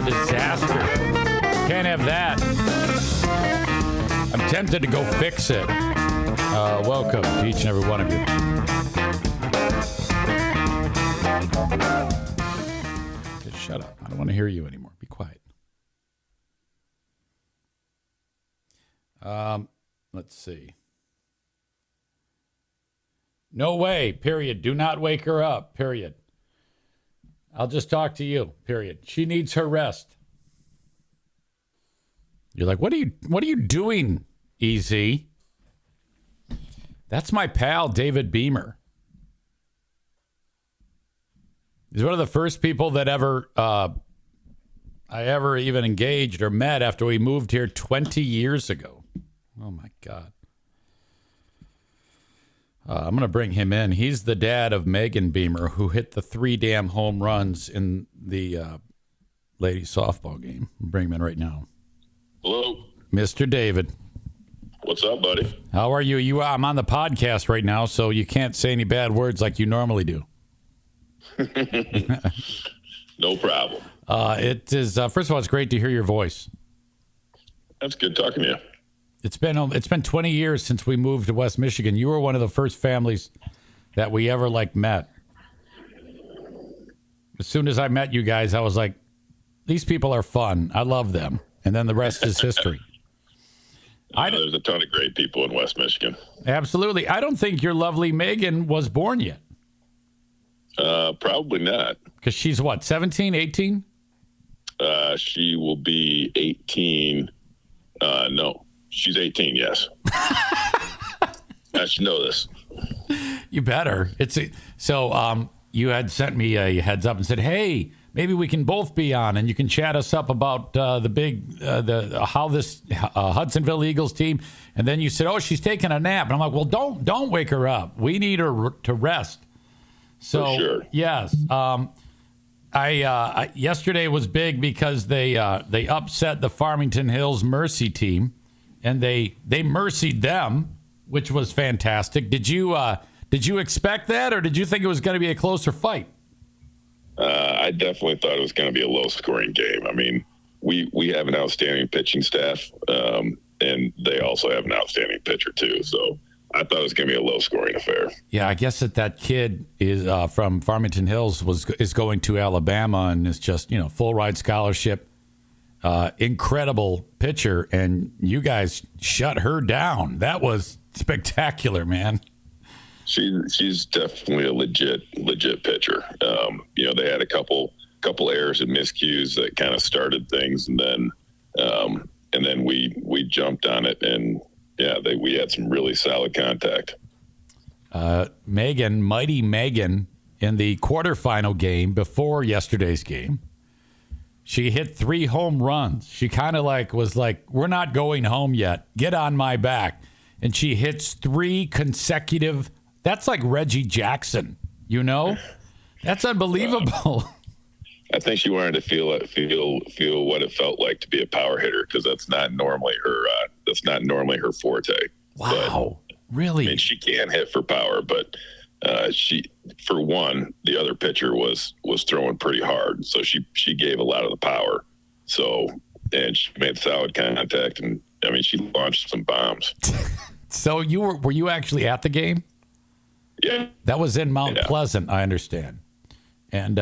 disaster. Can't have that. I'm tempted to go fix it. Welcome to each and every one of you. Just shut up. I don't want to hear you anymore. Be quiet. Let's see. No way, period. Do not wake her up, period. I'll just talk to you, period. She needs her rest. You're like, what are you doing, EZ? That's my pal, David Beamer. He's one of the first people that I ever even engaged or met after we moved here 20 years ago. Oh, my God. I'm going to bring him in. He's the dad of Megan Beamer, who hit the 3 damn home runs in the ladies softball game. I'll bring him in right now. Hello. Mr. David. What's up, buddy? How are you? I'm on the podcast right now, so you can't say any bad words like you normally do. No problem. It is, first of all, it's great to hear your voice. That's good talking to you. It's been 20 years since we moved to West Michigan. You were one of the first families that we ever met. As soon as I met you guys, I was like, these people are fun. I love them. And then the rest is history. There's a ton of great people in West Michigan. Absolutely. I don't think your lovely Megan was born yet. Probably not. Because she's what, 17, 18? She will be 18. No, she's 18, yes. I should know this. You better. So you had sent me a heads up and said, hey, maybe we can both be on and you can chat us up about how this Hudsonville Eagles team. And then you said, oh, she's taking a nap. And I'm like, well, don't wake her up. We need her to rest. So, for sure. Yes. I yesterday was big because they upset the Farmington Hills Mercy team, and they mercied them, which was fantastic. Did you expect that, or did you think it was going to be a closer fight? I definitely thought it was going to be a low-scoring game. I mean, we have an outstanding pitching staff, and they also have an outstanding pitcher too. So I thought it was going to be a low-scoring affair. Yeah, I guess that kid is from Farmington Hills is going to Alabama and is just full ride scholarship, incredible pitcher, and you guys shut her down. That was spectacular, man. She's definitely a legit pitcher. They had a couple errors and miscues that kind of started things, and then we jumped on it, and we had some really solid contact. Mighty Megan, in the quarterfinal game before yesterday's game, she hit 3 home runs. She kind of was like, we're not going home yet. Get on my back. And she hits 3 consecutive. That's like Reggie Jackson, That's unbelievable. I think she wanted to feel what it felt like to be a power hitter, because that's not normally her forte. Wow, but, really? I mean, she can hit for power, but the other pitcher was throwing pretty hard, so she gave a lot of the power. So, and she made solid contact, and I mean, she launched some bombs. So were you actually at the game? Yeah, that was in Mount Pleasant, I understand. And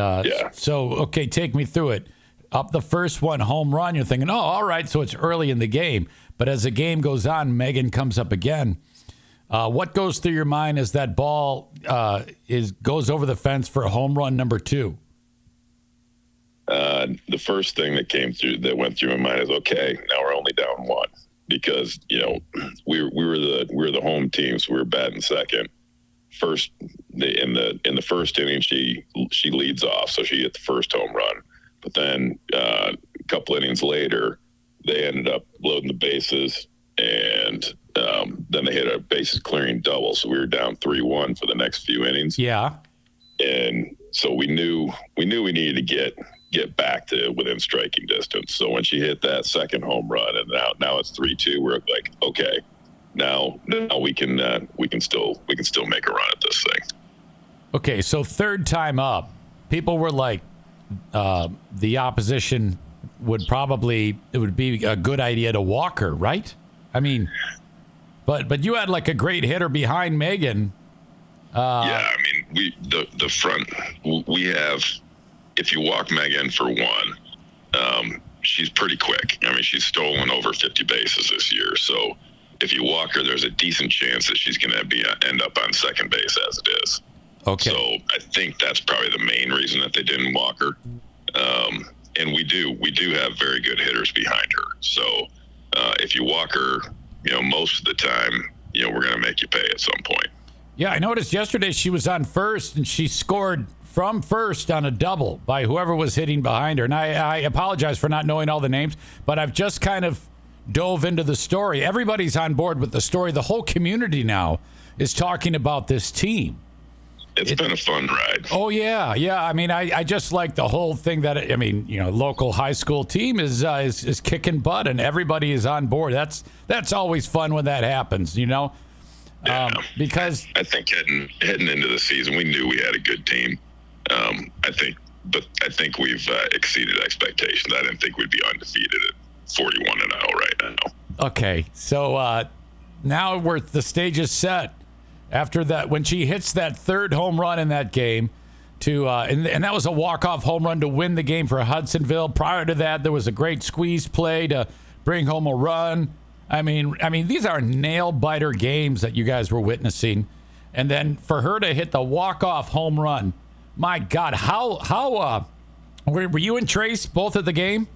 so, okay, take me through it. Up the first one, home run, you're thinking, oh, all right, so it's early in the game. But as the game goes on, Megan comes up again. What goes through your mind as that ball goes over the fence for a home run number 2? The first thing that went through my mind is, okay, now we're only down 1, because we were the home team, so we were batting second. First in the first inning, she leads off, so she hit the first home run. But then a couple innings later, they ended up loading the bases, and then they hit a bases clearing double. So we were down 3-1 for the next few innings. Yeah, and so we knew we needed to get back to within striking distance. So when she hit that second home run, and now it's 3-2, we're like, okay. Now we can still make a run at this thing. Okay, so third time up, people were like, the opposition it would be a good idea to walk her, right? I mean, but you had like a great hitter behind Megan. Yeah, I mean, the front, we have, if you walk Megan for one, she's pretty quick. I mean, she's stolen over 50 bases this year. So if you walk her, there's a decent chance that she's going to end up on second base as it is. Okay. So I think that's probably the main reason that they didn't walk her. And we do have very good hitters behind her. So if you walk her, most of the time, we're going to make you pay at some point. Yeah, I noticed yesterday she was on first, and she scored from first on a double by whoever was hitting behind her. And I apologize for not knowing all the names, but I've just kind of dove into the story. Everybody's on board with the story. The whole community now is talking about this team. It's been a fun ride. Oh, yeah. Yeah. I mean, I just like the whole thing that, local high school team is kicking butt and everybody is on board. That's always fun when that happens, Yeah. Because I think heading into the season, we knew we had a good team. I think we've exceeded expectations. I didn't think we'd be undefeated at 41-0 right now. Okay. So now the stage is set. After that, when she hits that third home run in that game, and that was a walk-off home run to win the game for Hudsonville. Prior to that, there was a great squeeze play to bring home a run. I mean, these are nail-biter games that you guys were witnessing, and then for her to hit the walk-off home run, my God, how were you and Trace both at the game?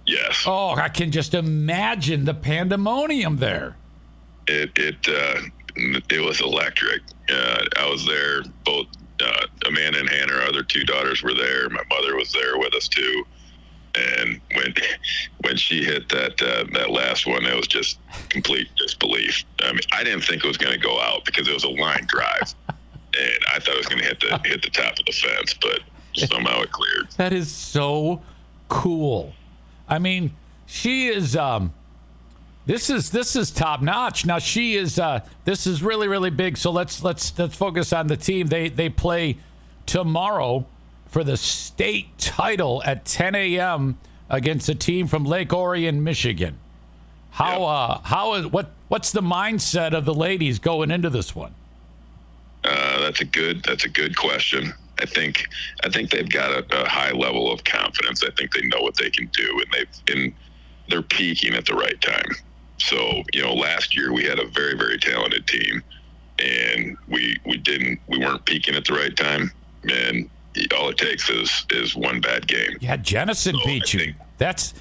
Yes. Oh, I can just imagine the pandemonium there. It was electric. I was there. Both Amanda and Hannah, our other two daughters, were there. My mother was there with us too. And when she hit that last one, it was just complete disbelief. I mean, I didn't think it was going to go out because it was a line drive, and I thought it was going to hit the top of the fence, but somehow it cleared. That is so cool. I mean, she is. This is top notch. Now she is. This is really, really big. So let's focus on the team. They play tomorrow for the state title at 10 a.m. against a team from Lake Orion, Michigan. What's the mindset of the ladies going into this one? That's a good question. I think they've got a high level of confidence. I think they know what they can do, and they're peaking at the right time. So, last year we had a very, very talented team, and we weren't peaking at the right time, and all it takes is one bad game. Yeah, Jennison beat you. That's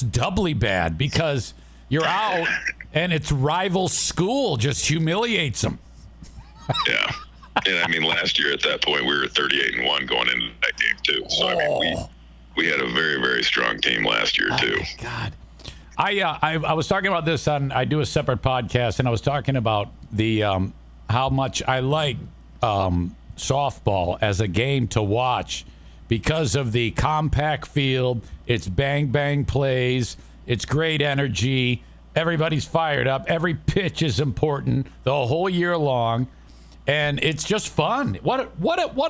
doubly bad because you're out, and its rival school just humiliates them. Yeah. And I mean, last year at that point, we were 38-1 going into that game too. So, I mean, we had a very, very strong team last year too. God. I was talking about this I do a separate podcast, and I was talking about the how much I like softball as a game to watch because of the compact field, it's bang bang plays, it's great energy, everybody's fired up, every pitch is important the whole year long, and it's just fun. What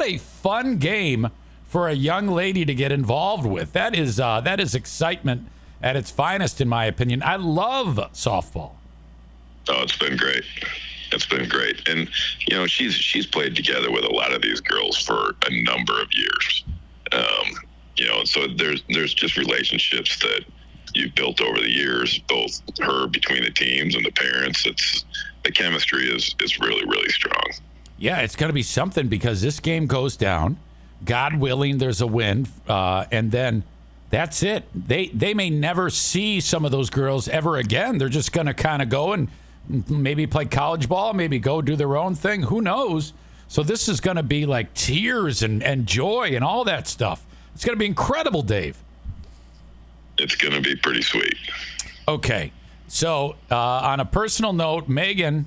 a fun game for a young lady to get involved with. That is excitement at its finest, in my opinion. I love softball. Oh, it's been great. It's been great. And, she's played together with a lot of these girls for a number of years. So there's just relationships that you've built over the years, both her between the teams and the parents. The chemistry is really, really strong. Yeah, it's going to be something because this game goes down. God willing, there's a win. And then that's it. They may never see some of those girls ever again. They're just going to kind of go and maybe play college ball, maybe go do their own thing. Who knows? So this is going to be like tears and joy and all that stuff. It's going to be incredible, Dave. It's going to be pretty sweet. Okay. So on a personal note, Megan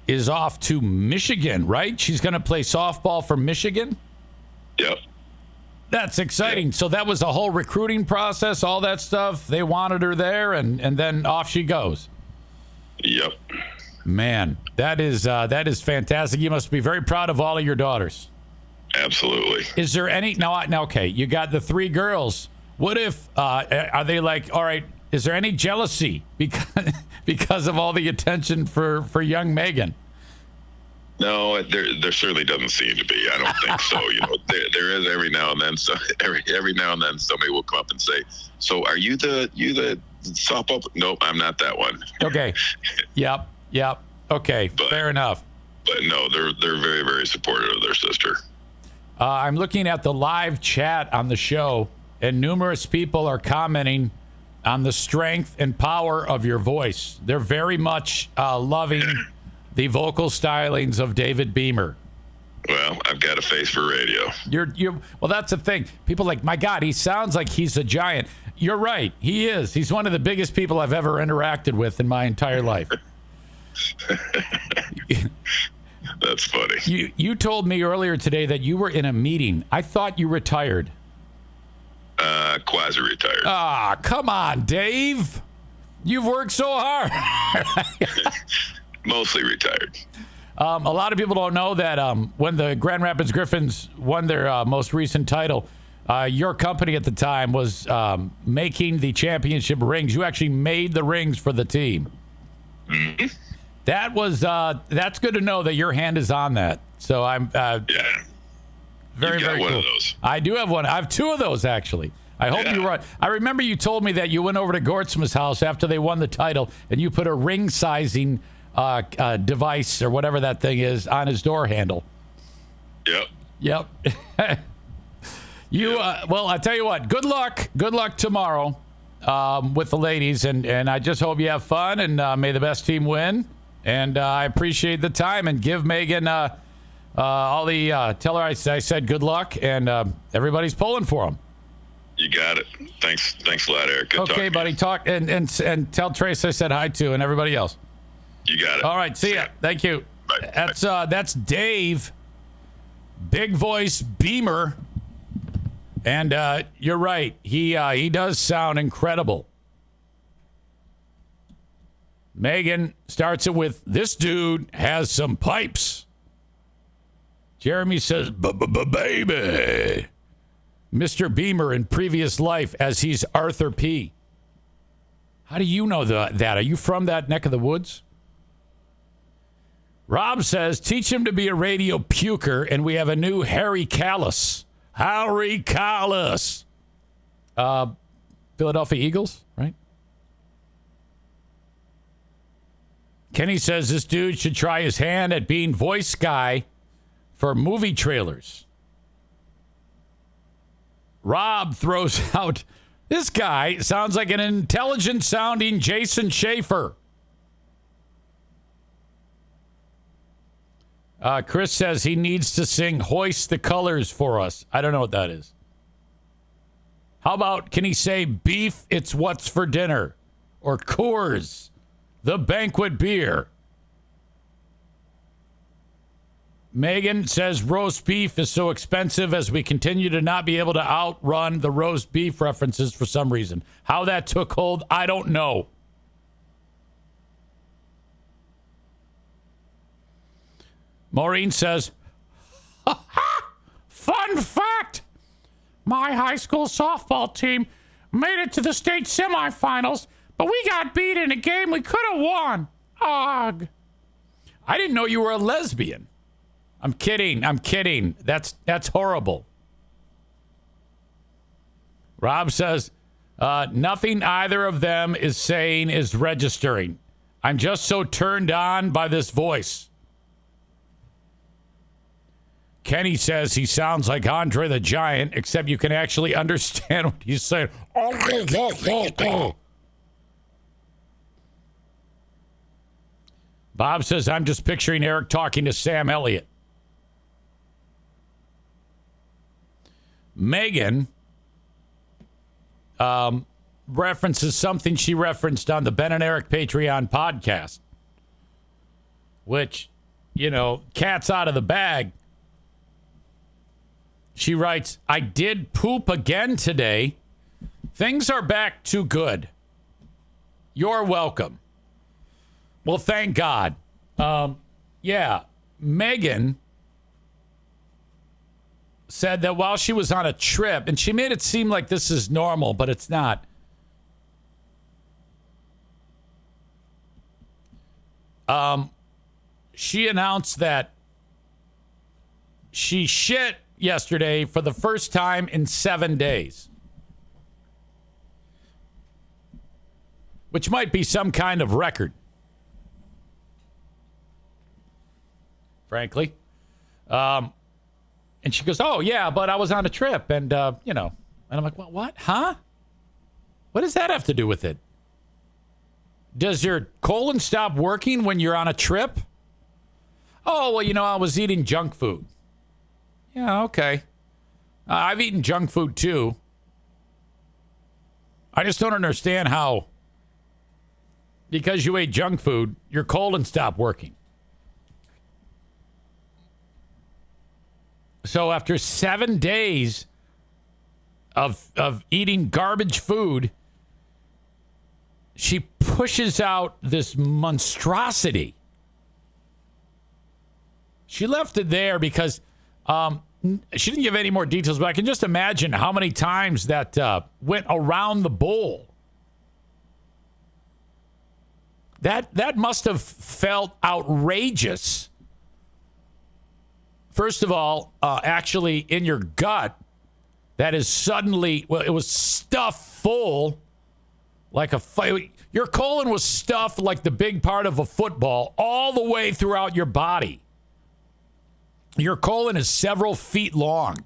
is off to Michigan, right? She's going to play softball for Michigan? Yep. That's exciting. Yep. So that was a whole recruiting process, all that stuff. They wanted her there, and then off she goes. Yep. Man, that is fantastic. You must be very proud of all of your daughters. Absolutely. Is there any now? Okay, you got the 3 girls. What if are they like? All right, is there any jealousy because of all the attention for young Megan? No, there certainly doesn't seem to be. I don't think so. There is every now and then. So every now and then somebody will come up and say, "So are you the softball?" Nope, I'm not that one. Okay. Yep. Okay. Fair enough. But no, they're very, very supportive of their sister. I'm looking at the live chat on the show, and numerous people are commenting on the strength and power of your voice. They're very much loving the vocal stylings of David Beamer. Well, I've got a face for radio. Well, that's the thing. People are like, my God, he sounds like he's a giant. You're right. He is. He's one of the biggest people I've ever interacted with in my entire life. That's funny. You told me earlier today that you were in a meeting. I thought you retired. Quasi-retired. Ah, come on, Dave. You've worked so hard. Mostly retired. A lot of people don't know that when the Grand Rapids Griffins won their most recent title, your company at the time was making the championship rings. You actually made the rings for the team. Mm-hmm. That's good to know that your hand is on that. So I'm very, very one cool. Of those. I do have one. I have 2 of those actually. I hope you're right. I remember you told me that you went over to Gortzman's house after they won the title and you put a ring sizing device or whatever that thing is on his door handle. Yep. Well, I tell you what, good luck tomorrow with the ladies, and I just hope you have fun, and may the best team win, and I appreciate the time, and give Megan all the tell her I said good luck, and everybody's pulling for them. You got it. Thanks a lot, Eric. Good okay, buddy, talk and tell Trace I said hi to, and everybody else. You got it. All right, see ya. Thank you. Bye. That's Dave, big voice Beamer, and you're right. He does sound incredible. Megan starts it with, "This dude has some pipes." Jeremy says, "Baby." Mr. Beamer in previous life, as he's Arthur P. How do you know that? Are you from that neck of the woods? Rob says, "Teach him to be a radio puker, and we have a new Harry Callis." Harry Callis. Philadelphia Eagles, right? Kenny says this dude should try his hand at being voice guy for movie trailers. Rob throws out, "This guy sounds like an intelligent sounding Jason Schaefer." Chris says he needs to sing "Hoist the Colors" for us. I don't know what that is. How about, can he say "Beef, it's what's for dinner"? Or Coors, the banquet beer? Megan says roast beef is so expensive as we continue to not be able to outrun the roast beef references for some reason. How that took hold, I don't know. Maureen says, "Fun fact, my high school softball team made it to the state semifinals, but we got beat in a game we could have won. Ugh." I didn't know you were a lesbian. I'm kidding. That's horrible. Rob says, "Nothing either of them is saying is registering. I'm just so turned on by this voice." Kenny says he sounds like Andre the Giant, except you can actually understand what he's saying. Bob says, "I'm just picturing Eric talking to Sam Elliott." Megan references something she referenced on the Ben and Eric Patreon podcast, which, cat's out of the bag. She writes, "I did poop again today. Things are back to good. You're welcome." Well, thank God. Megan said that while she was on a trip, and she made it seem like this is normal, but it's not. She announced that she shit yesterday for the first time in 7 days, which might be some kind of record, frankly. And she goes, oh, yeah, but I was on a trip, and, and I'm like, what? Huh? What does that have to do with it? Does your colon stop working when you're on a trip? Oh, well, I was eating junk food. Yeah, okay. I've eaten junk food, too. I just don't understand how, because you ate junk food, your colon stopped working. So after 7 days of eating garbage food, she pushes out this monstrosity. She left it there because she didn't give any more details, but I can just imagine how many times that went around the bowl. That must have felt outrageous. First of all, actually in your gut, that is suddenly, well, it was stuffed full like your colon was stuffed like the big part of a football all the way throughout your body. Your colon is several feet long.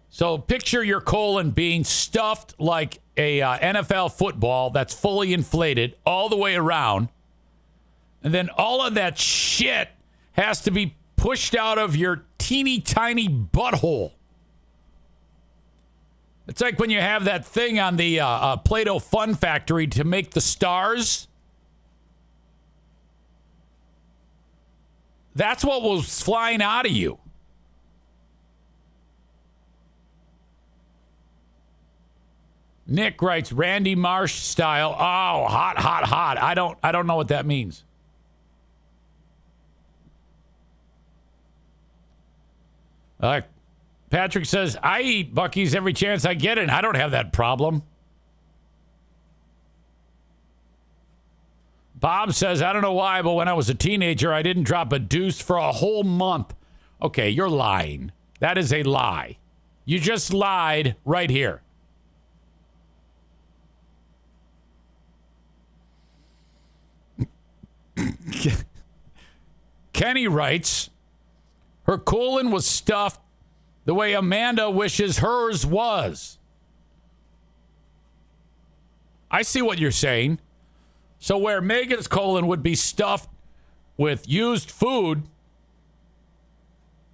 So picture your colon being stuffed like a NFL football that's fully inflated all the way around. And then all of that shit has to be pushed out of your teeny tiny butthole. It's like when you have that thing on the Play-Doh Fun Factory to make the stars. That's what was flying out of you. Nick writes, Randy Marsh style. Oh, hot, hot, hot. I don't know what that means. Patrick says, I eat Buc-ee's every chance I get it, and I don't have that problem. Bob says, I don't know why, but when I was a teenager, I didn't drop a deuce for a whole month. Okay, you're lying. That is a lie. You just lied right here. Kenny writes, her colon was stuffed the way Amanda wishes hers was. I see what you're saying. So where Megan's colon would be stuffed with used food,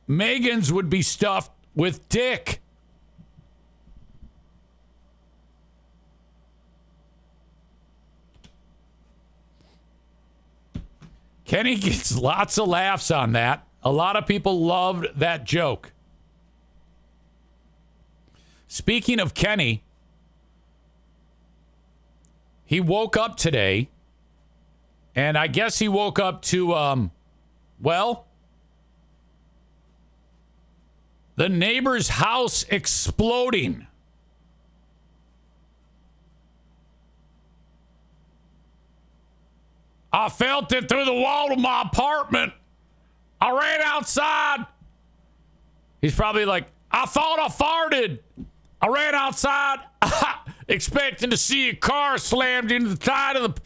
Megan's would be stuffed with dick. Kenny gets lots of laughs on that. A lot of people loved that joke. Speaking of Kenny, he woke up today, and I guess he woke up to, the neighbor's house exploding. I felt it through the wall of my apartment. I ran outside. He's probably like, I thought I farted. I ran outside expecting to see a car slammed into the side of the...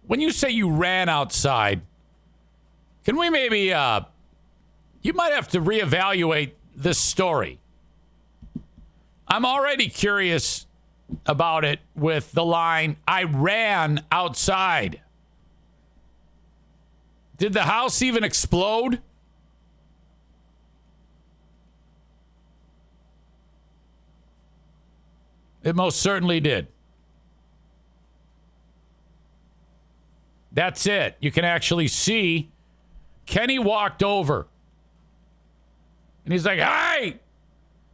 When you say you ran outside, can we maybe... you might have to reevaluate this story. I'm already curious about it with the line, I ran outside. Did the house even explode? It most certainly did. That's it. You can actually see Kenny walked over. And he's like, hey!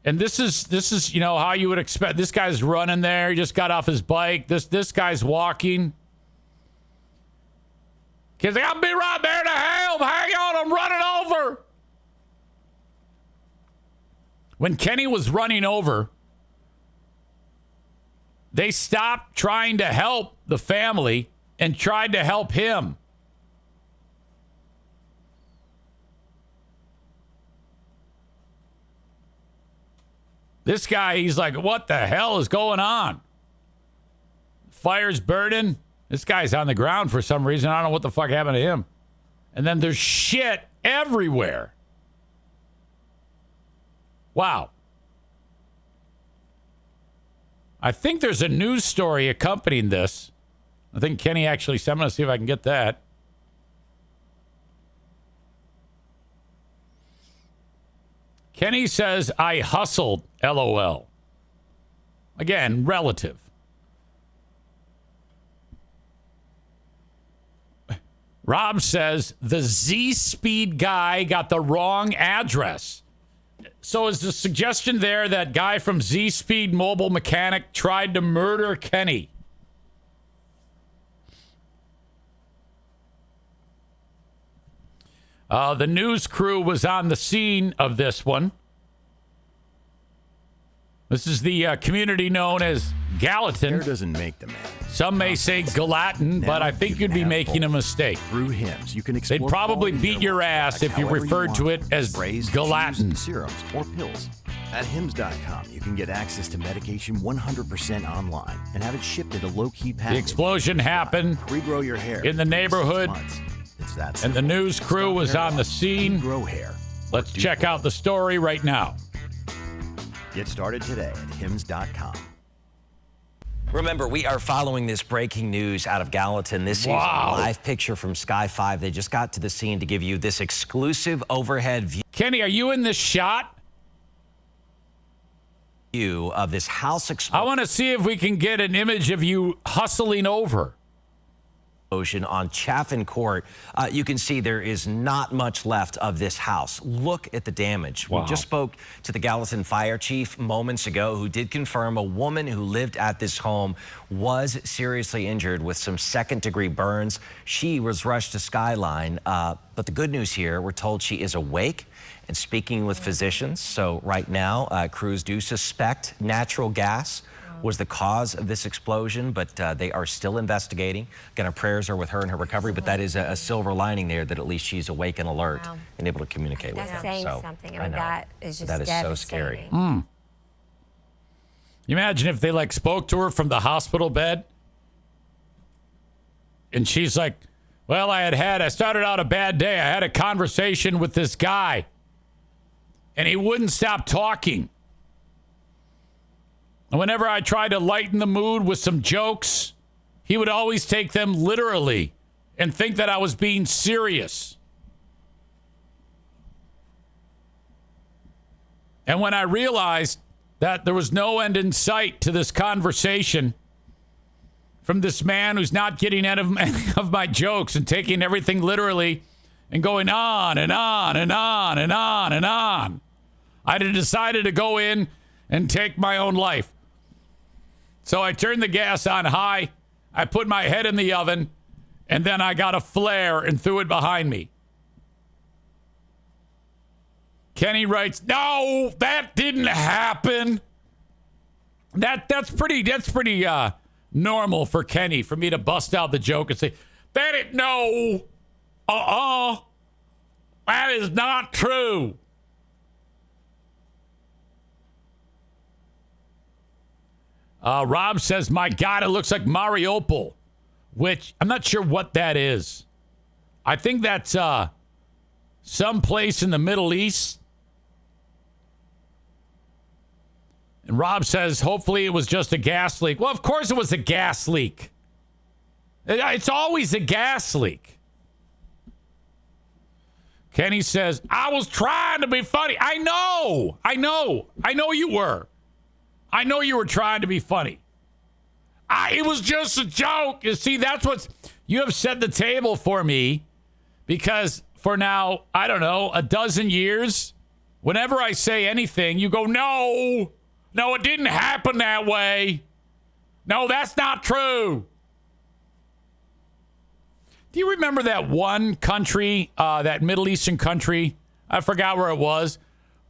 And this is, how you would expect. This guy's running there. He just got off his bike. This guy's walking. He's like, I'll be right there to help. Hang on, I'm running over. When Kenny was running over, they stopped trying to help the family and tried to help him. This guy, he's like, what the hell is going on? Fire's burning. This guy's on the ground for some reason. I don't know what the fuck happened to him. And then there's shit everywhere. Wow. I think there's a news story accompanying this. I think Kenny actually sent me. Let's see if I can get that. Kenny says, I hustled, LOL. Again, relative. Rob says, the Z-Speed guy got the wrong address. So is the suggestion there that guy from Z-Speed Mobile Mechanic tried to murder Kenny? The news crew was on the scene of this one. This is the community known as Gallatin. Hair doesn't make the man. Some may say Gallatin, but I think you'd be making a mistake. Through Hims, you can explore. They'd probably beat your ass if you referred to it as Gallatin. Serums or pills. At Hims.com, you can get access to medication 100% online and have it shipped at a low-key package. The explosion happened Regrow your hair in the neighborhood, it's that and the news crew was on the scene. Grow hair. Let's check out the story right now. Get started today at Hims.com. Remember, we are following this breaking news out of Gallatin. This is a live picture from Sky 5. They just got to the scene to give you this exclusive overhead Kenny, are you in this shot? view of this house explosion. I want to see if we can get an image of you hustling over. On Chaffin Court. You can see there is not much left of this house. Look at the damage. Wow. We just spoke to the Gallatin fire chief moments ago who did confirm a woman who lived at this home was seriously injured with some second-degree burns. She was rushed to Skyline, but the good news here, we're told she is awake and speaking with physicians. So right now, crews do suspect natural gas was the cause of this explosion, but they are still investigating. Again, our prayers are with her in her recovery, but that is a silver lining there that at least she's awake and alert and able to communicate with That's them. saying So, something. I mean, that is just that is so scary. You imagine if they like spoke to her from the hospital bed and she's like, well, I started out a bad day. I had a conversation with this guy and he wouldn't stop talking. And whenever I tried to lighten the mood with some jokes, he would always take them literally and think that I was being serious. And when I realized that there was no end in sight to this conversation from this man who's not getting any of my jokes and taking everything literally and going on and on and on and on and on, I had decided to go in and take my own life. So I turned the gas on high, I put my head in the oven, and then I got a flare and threw it behind me. Kenny writes, no, that didn't happen. That's pretty normal for Kenny, for me to bust out the joke and say, that is not true. Rob says, my God, it looks like Mariupol, which I'm not sure what that is. I think that's someplace in the Middle East. And Rob says, hopefully it was just a gas leak. Well, of course it was a gas leak. It's always a gas leak. Kenny says, I was trying to be funny. I know you were. I know you were trying to be funny. It was just a joke. You see, you have set the table for me because for now, I don't know, a dozen years, whenever I say anything, you go, no, it didn't happen that way. No, that's not true. Do you remember that one country, that Middle Eastern country? I forgot where it was,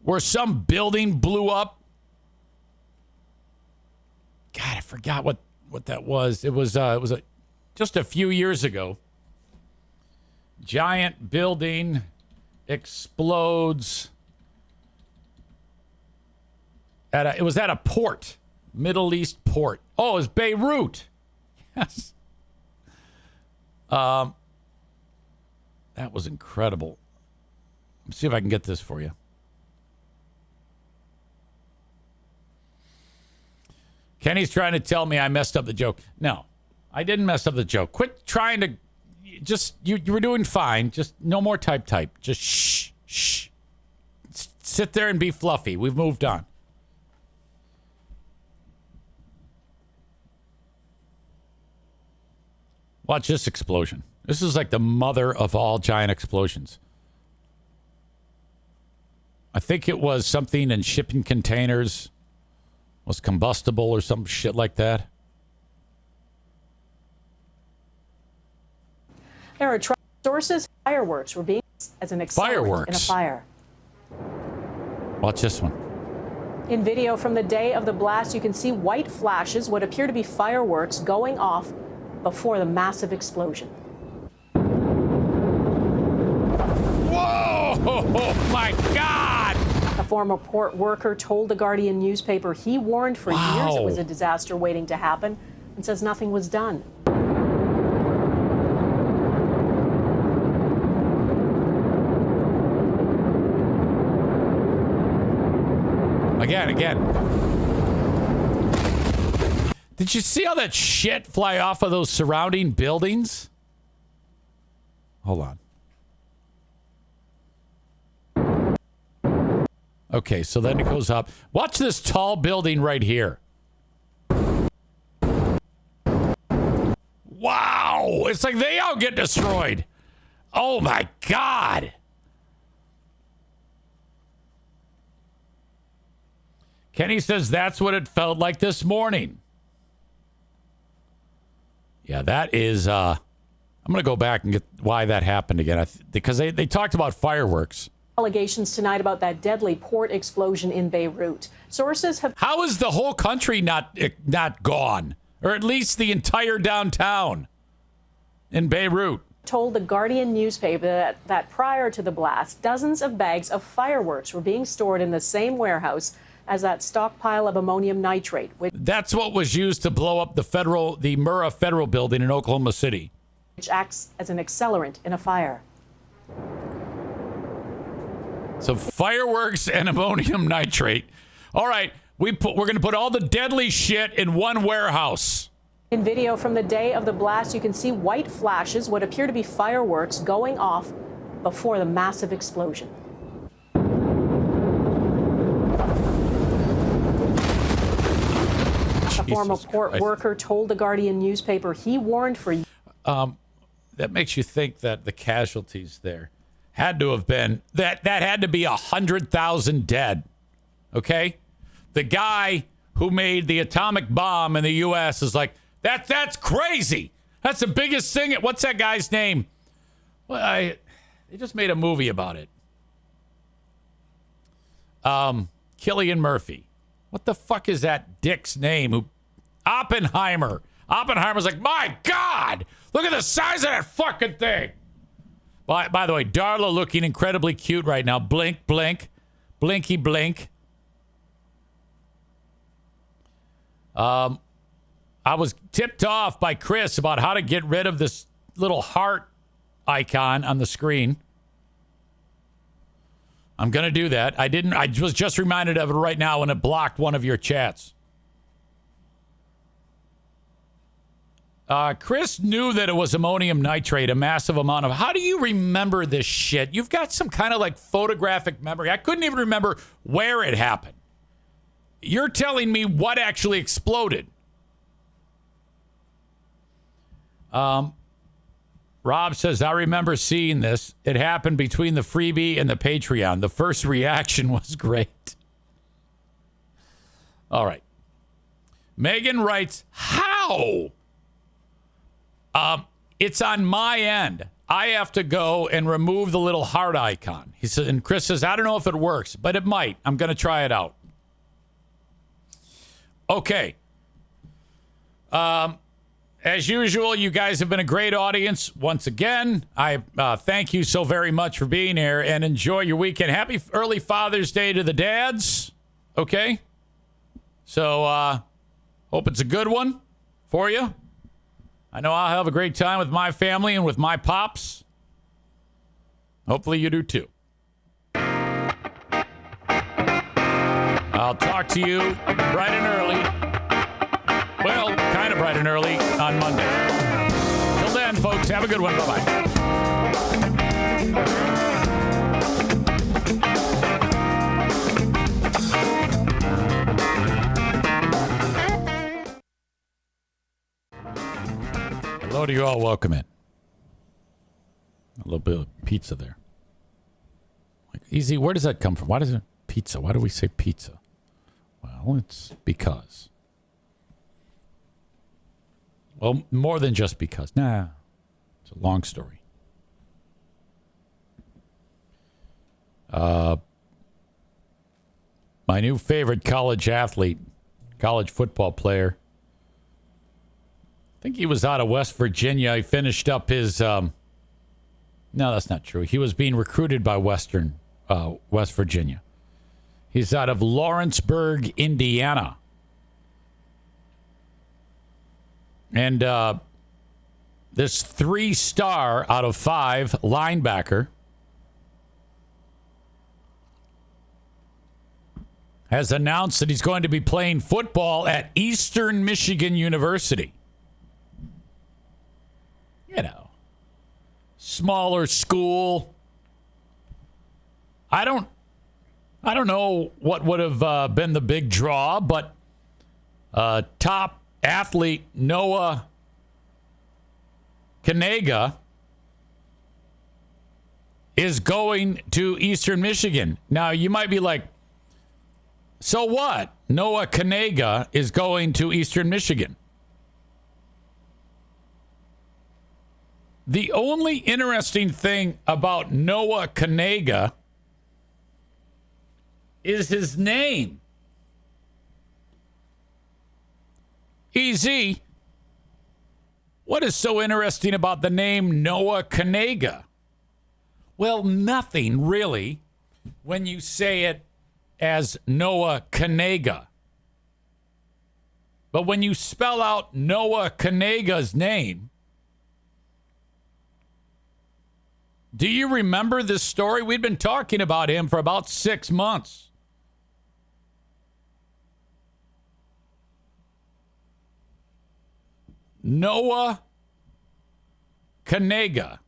where some building blew up. God, I forgot what that was. It was just a few years ago. Giant building explodes. It was at a port, Middle East port. Oh, it was Beirut. Yes. That was incredible. Let's see if I can get this for you. Kenny's trying to tell me I messed up the joke. No, I didn't mess up the joke. Quit trying to. Just you were doing fine. Just no more type. Just shh. Sit there and be fluffy. We've moved on. Watch this explosion. This is like the mother of all giant explosions. I think it was something in shipping containers. Was combustible or some shit like that. There are sources. Fireworks were being used as an accelerant in a fire. Watch this one. In video from the day of the blast, you can see white flashes, what appear to be fireworks, going off before the massive explosion. Whoa! Oh my God! A former port worker told the Guardian newspaper he warned for years it was a disaster waiting to happen and says nothing was done. Again. Did you see all that shit fly off of those surrounding buildings? Hold on. Okay, so then it goes up. Watch this tall building right here. Wow! It's like they all get destroyed. Oh my God! Kenny says that's what it felt like this morning. Yeah, that is... I'm going to go back and get why that happened again. Because they talked about fireworks. Allegations tonight about that deadly port explosion in Beirut. Sources have... How is the whole country not gone? Or at least the entire downtown in Beirut? Told the Guardian newspaper that prior to the blast, dozens of bags of fireworks were being stored in the same warehouse as that stockpile of ammonium nitrate. That's what was used to blow up the Murrah Federal Building in Oklahoma City. Which acts as an accelerant in a fire. So fireworks and ammonium nitrate. All right, we're going to put all the deadly shit in one warehouse. In video from the day of the blast, you can see white flashes, what appear to be fireworks, going off before the massive explosion. A former port worker told the Guardian newspaper he warned for... That makes you think that the casualties there had to have been... That had to be 100,000 dead. Okay? The guy who made the atomic bomb in the U.S. is like, that's crazy. That's the biggest thing. What's that guy's name? Well, they just made a movie about it. Cillian Murphy. What the fuck is that dick's name? Oppenheimer. Oppenheimer's like, my God, look at the size of that fucking thing. By the way, Darla looking incredibly cute right now. Blink, blink, blinky, blink. I was tipped off by Chris about how to get rid of this little heart icon on the screen. I'm going to do that. I was just reminded of it right now when it blocked one of your chats. Chris knew that it was ammonium nitrate, a massive amount of... How do you remember this shit? You've got some kind of like photographic memory. I couldn't even remember where it happened. You're telling me what actually exploded. Rob says, I remember seeing this. It happened between the freebie and the Patreon. The first reaction was great. All right. Megan writes, how? It's on my end. I have to go and remove the little heart icon. He said, and Chris says, I don't know if it works, but it might. I'm going to try it out. Okay. As usual, you guys have been a great audience. Once again, I thank you so very much for being here and enjoy your weekend. Happy early Father's Day to the dads. Okay? So, hope it's a good one for you. I know I'll have a great time with my family and with my pops. Hopefully you do too. I'll talk to you bright and early. Well, kind of bright and early on Monday. Till then, folks, have a good one. Bye-bye. Hello to you all. Welcome in. A little bit of pizza there. Like, easy. Where does that come from? Why does it pizza? Why do we say pizza? Well, it's because. Well, more than just because. Nah, it's a long story. My new favorite college athlete, college football player. I think he was out of West Virginia. He finished up his. No, that's not true. He was being recruited by West Virginia. He's out of Lawrenceburg, Indiana. And this 3-star out of 5 linebacker has announced that he's going to be playing football at Eastern Michigan University. You know, smaller school. I don't know what would have been the big draw, but top athlete Noah Kanega is going to Eastern Michigan. Now, you might be like, so what? Noah Kanega is going to Eastern Michigan. The only interesting thing about Noah Kanega is his name. EZ, what is so interesting about the name Noah Kanega? Well, nothing really when you say it as Noah Kanega. But when you spell out Noah Kanega's name, do you remember this story? We'd been talking about him for about 6 months. Noah Kanega.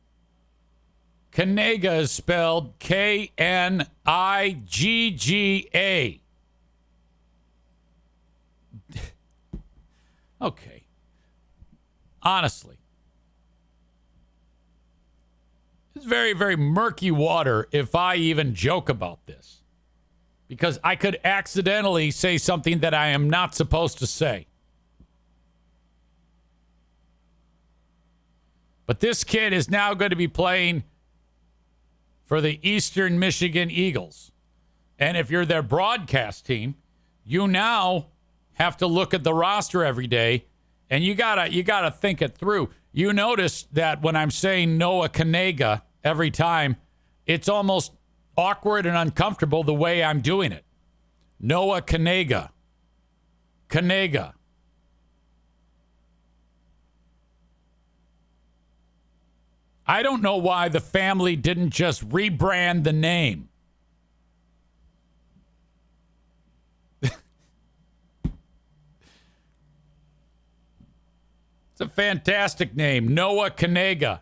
Kanega is spelled Knigga. Okay. Honestly. It's very, very murky water if I even joke about this. Because I could accidentally say something that I am not supposed to say. But this kid is now going to be playing for the Eastern Michigan Eagles. And if you're their broadcast team, you now have to look at the roster every day, and you gotta think it through. You notice that when I'm saying Noah Kanega every time, it's almost awkward and uncomfortable the way I'm doing it. Noah Kanega. Kanega. I don't know why the family didn't just rebrand the name. It's a fantastic name, Noah Kanega.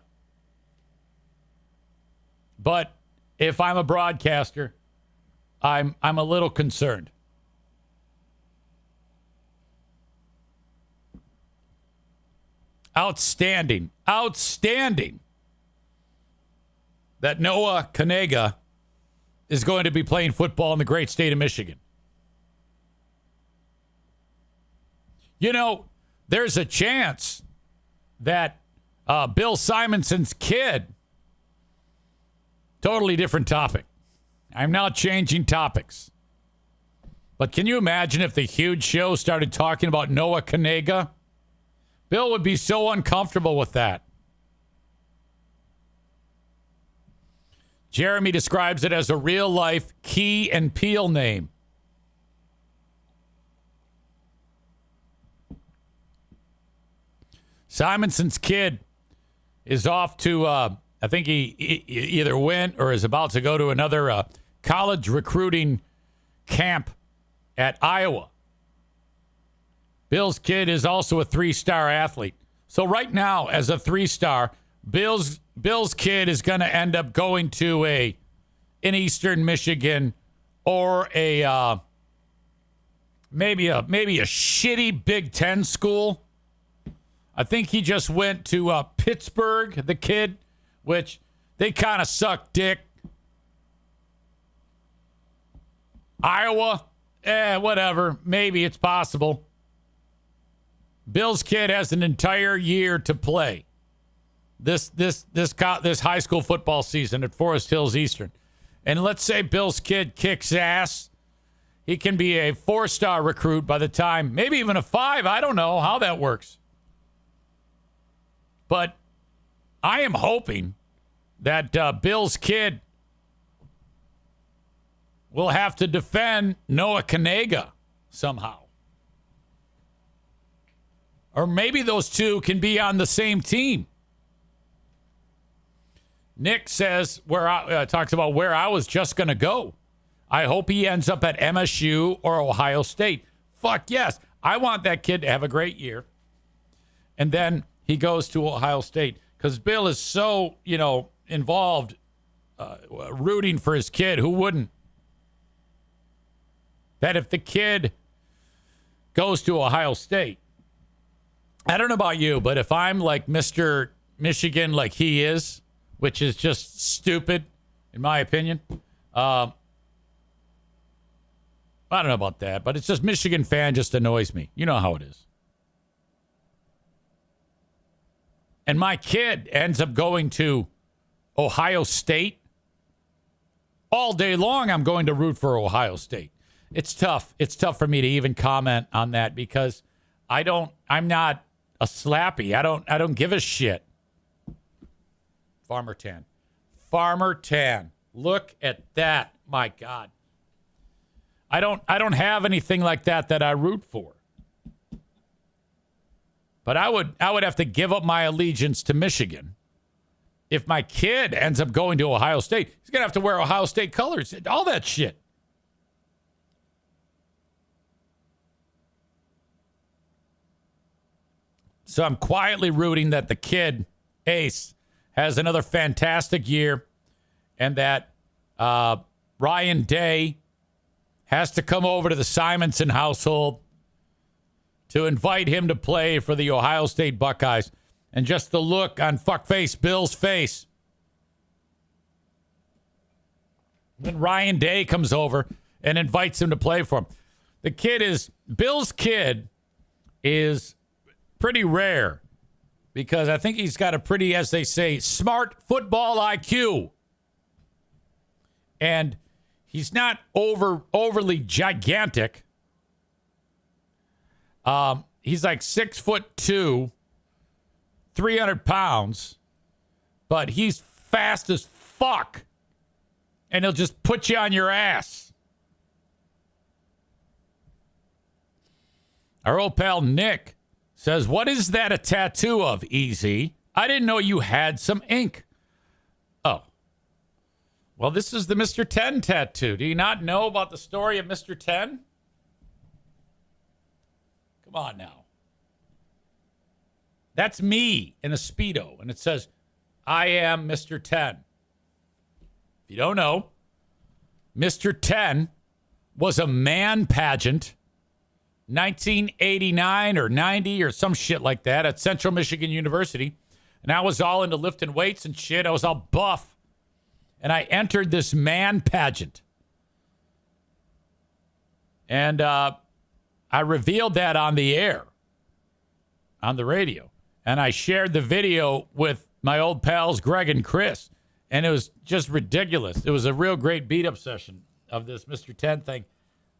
But if I'm a broadcaster, I'm a little concerned. Outstanding. Outstanding. That Noah Kanega is going to be playing football in the great state of Michigan. You know, there's a chance that Bill Simonson's kid Totally different topic. I'm not changing topics. But can you imagine if the Huge Show started talking about Noah Kanega? Bill would be so uncomfortable with that. Jeremy describes it as a real-life Key and Peele name. Simonson's kid is off to, I think he either went or is about to go to another college recruiting camp at Iowa. Bill's kid is also a 3-star athlete. So right now, as a 3-star, Bill's kid is going to end up going to in Eastern Michigan or maybe a shitty Big Ten school. I think he just went to Pittsburgh, the kid, which they kind of suck dick. Iowa, whatever. Maybe it's possible. Bill's kid has an entire year to play this high school football season at Forest Hills Eastern. And let's say Bill's kid kicks ass. He can be a 4-star recruit by the time, maybe even a 5. I don't know how that works. But I am hoping that Bill's kid will have to defend Noah Kanega somehow. Or maybe those two can be on the same team. Nick says talks about where I was just going to go. I hope he ends up at MSU or Ohio State. Fuck yes. I want that kid to have a great year. And then he goes to Ohio State because Bill is so, involved, rooting for his kid. Who wouldn't? That if the kid goes to Ohio State, I don't know about you, but if I'm like Mr. Michigan, like he is, which is just stupid, in my opinion. I don't know about that, but it's just Michigan fan just annoys me. You know how it is. And my kid ends up going to Ohio State. All day long, I'm going to root for Ohio State. It's tough. It's tough for me to even comment on that because I'm not a slappy. I don't give a shit. Farmer Tan. Look at that. My God. I don't have anything like that I root for. But I would have to give up my allegiance to Michigan. If my kid ends up going to Ohio State, he's going to have to wear Ohio State colors, all that shit. So I'm quietly rooting that the kid, Ace, has another fantastic year and that Ryan Day has to come over to the Simonson household to invite him to play for the Ohio State Buckeyes. And just the look on fuckface Bill's face. When Ryan Day comes over and invites him to play for him. Bill's kid is pretty rare because I think he's got a pretty, as they say, smart football IQ. And he's not overly gigantic. He's like 6'2", 300 pounds, but he's fast as fuck. And he'll just put you on your ass. Our old pal Nick says, what is that a tattoo of, Easy? I didn't know you had some ink. Oh. Well, this is the Mr. 10 tattoo. Do you not know about the story of Mr. 10? Come on now. That's me in a Speedo, and it says, I am Mr. 10. If you don't know, Mr. 10 was a man pageant, 1989 or 90 or some shit like that at Central Michigan University. And I was all into lifting weights and shit. I was all buff. And I entered this man pageant. And I revealed that on the air, on the radio. And I shared the video with my old pals, Greg and Chris. And it was just ridiculous. It was a real great beat-up session of this Mr. 10 thing.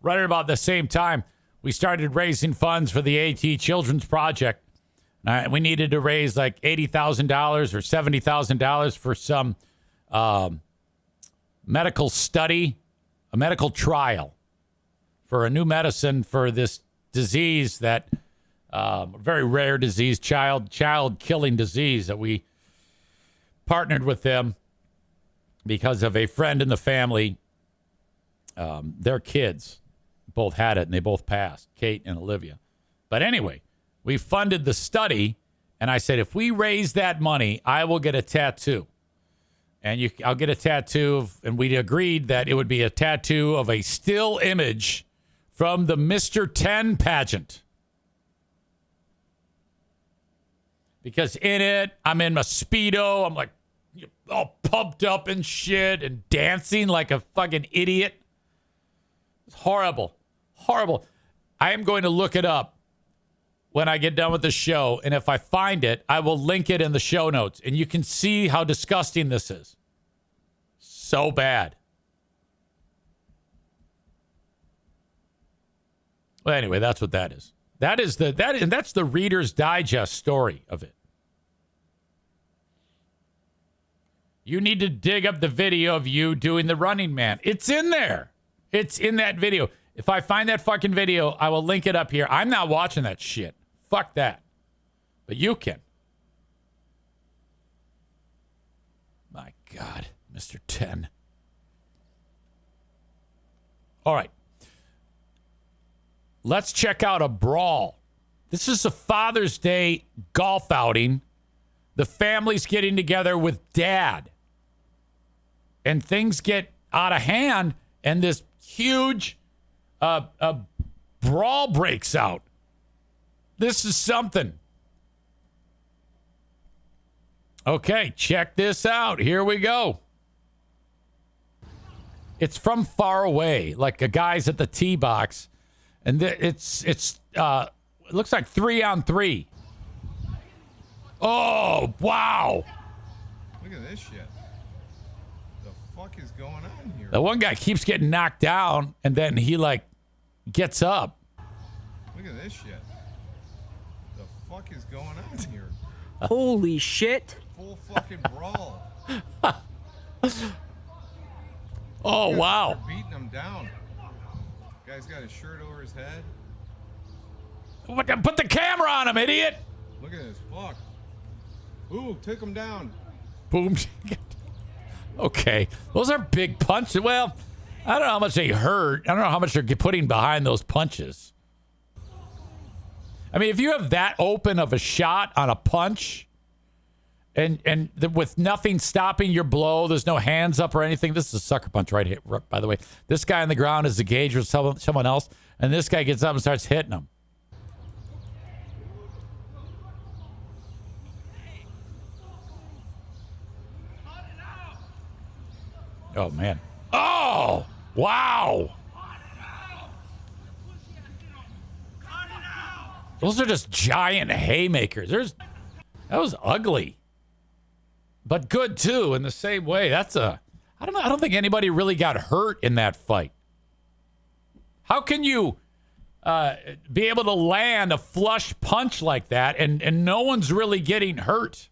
Right at about the same time, we started raising funds for the AT Children's Project. We needed to raise like $80,000 or $70,000 for some medical study, a medical trial for a new medicine for this disease that very rare disease, child killing disease that we partnered with them because of a friend in the family. Their kids both had it and they both passed, Kate and Olivia. But anyway, we funded the study, and I said, if we raise that money, I will get a tattoo. And I'll get a tattoo, and we agreed that it would be a tattoo of a still image from the Mr. 10 pageant. Because in it, I'm in my Speedo. I'm like all pumped up and shit and dancing like a fucking idiot. It's horrible. Horrible. I am going to look it up when I get done with the show. And if I find it, I will link it in the show notes. And you can see how disgusting this is. So bad. Well, anyway, that's what that is. That's the Reader's Digest story of it. You need to dig up the video of you doing the Running Man. It's in there. It's in that video. If I find that fucking video, I will link it up here. I'm not watching that shit. Fuck that. But you can. My God, Mr. 10. All right. Let's check out a brawl. This is a Father's Day golf outing. The family's getting together with Dad. And things get out of hand, and this huge brawl breaks out. This is something. Okay, check this out. Here we go. It's from far away, like a guy's at the tee box. And it looks like 3-on-3. Oh, wow. Look at this shit. The fuck is going on here? The one guy keeps getting knocked down, and then he, like, gets up. Look at this shit. The fuck is going on here? Holy shit. Full fucking brawl. Oh, wow. They're beating him down. Guy's got his shirt over his head. Put the camera on him, idiot. Look at this. Fuck. Ooh, took him down. Boom. Okay. Those are big punches. Well, I don't know how much they hurt. I don't know how much they're putting behind those punches. I mean, if you have that open of a shot on a punch and with nothing stopping your blow, there's no hands up or anything. This is a sucker punch right here, by the way. This guy on the ground is engaged with someone else, and this guy gets up and starts hitting him. Oh, man. Oh, wow. Those are just giant haymakers. That was ugly. But good, too, in the same way. I don't think anybody really got hurt in that fight. How can you be able to land a flush punch like that and no one's really getting hurt?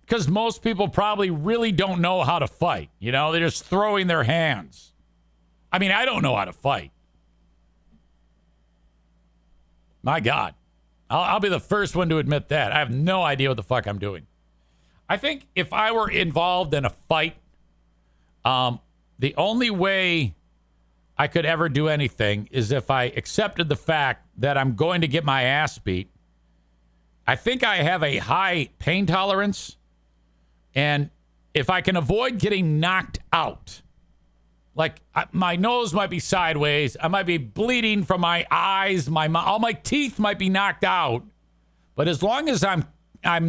Because most people probably really don't know how to fight. You know, they're just throwing their hands. I mean, I don't know how to fight. My God. I'll be the first one to admit that. I have no idea what the fuck I'm doing. I think if I were involved in a fight, the only way I could ever do anything is if I accepted the fact that I'm going to get my ass beat. I think I have a high pain tolerance. And if I can avoid getting knocked out, like my nose might be sideways, I might be bleeding from my eyes, all my teeth might be knocked out. But as long as I'm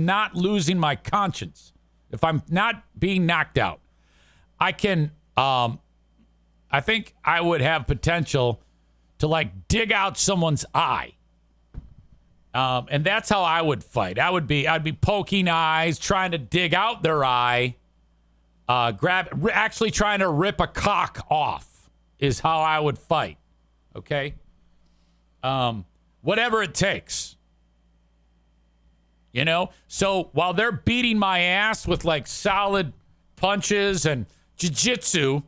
not losing my conscience, if I'm not being knocked out, I can, I think I would have potential to like dig out someone's eye. And that's how I would fight. I'd be poking eyes, trying to dig out their eye, Actually trying to rip a cock off is how I would fight. Okay? Whatever it takes. You know? So while they're beating my ass with like solid punches and jiu-jitsu,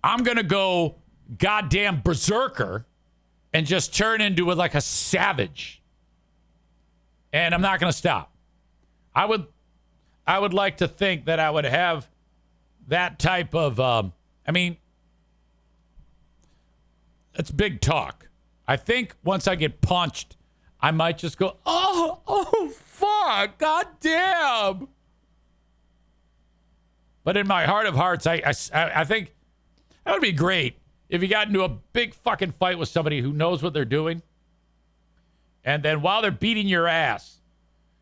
I'm going to go goddamn berserker and just turn into like a savage. And I'm not going to stop. I would like to think that I would have that type of, it's big talk. I think once I get punched, I might just go, oh, fuck, goddamn. But in my heart of hearts, I think that would be great if you got into a big fucking fight with somebody who knows what they're doing. And then while they're beating your ass,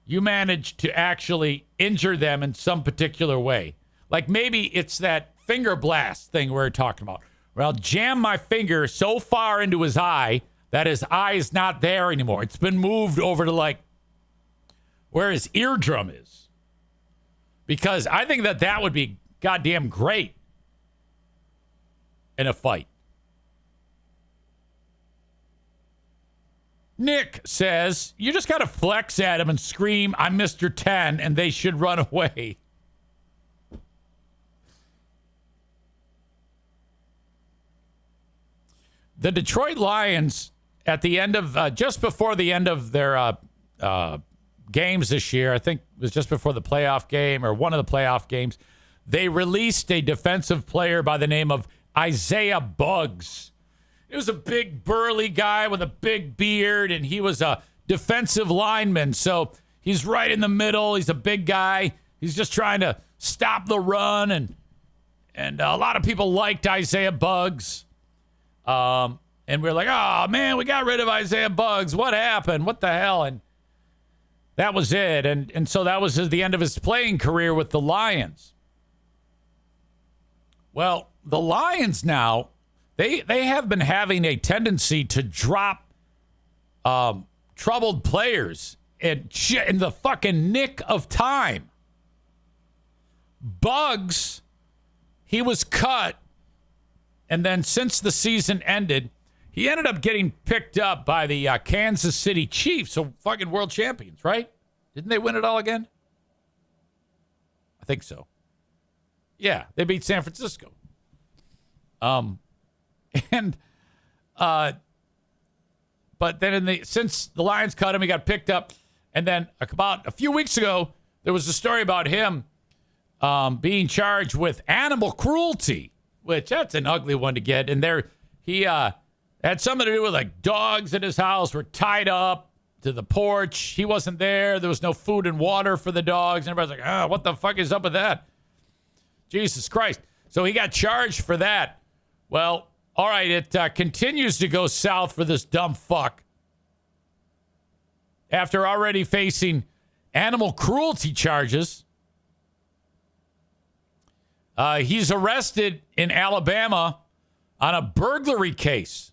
you manage to actually injure them in some particular way. Like maybe it's that finger blast thing we're talking about, where I'll jam my finger so far into his eye that his eye is not there anymore. It's been moved over to like where his eardrum is. Because I think that would be goddamn great in a fight. Nick says, you just got to flex at him and scream, I'm Mr. 10, and they should run away. The Detroit Lions, at the end of, just before the end of their games this year, I think it was just before the playoff game or one of the playoff games, they released a defensive player by the name of Isaiah Buggs. It was a big burly guy with a big beard, and he was a defensive lineman. So he's right in the middle. He's a big guy. He's just trying to stop the run, and a lot of people liked Isaiah Buggs. And we're like, oh, man, we got rid of Isaiah Buggs. What happened? What the hell? And that was it. And so that was the end of his playing career with the Lions. Well, the Lions now, they have been having a tendency to drop troubled players in the fucking nick of time. Buggs, he was cut, and then since the season ended, he ended up getting picked up by the Kansas City Chiefs, so fucking world champions, right? Didn't they win it all again? I think so. Yeah, they beat San Francisco. But then since the Lions cut him, he got picked up. And then about a few weeks ago, there was a story about him being charged with animal cruelty, which that's an ugly one to get. And he had something to do with like dogs at his house were tied up to the porch. He wasn't there. There was no food and water for the dogs. And everybody's like, what the fuck is up with that? Jesus Christ. So he got charged for that. Well, all right, it continues to go south for this dumb fuck. After already facing animal cruelty charges, he's arrested in Alabama on a burglary case.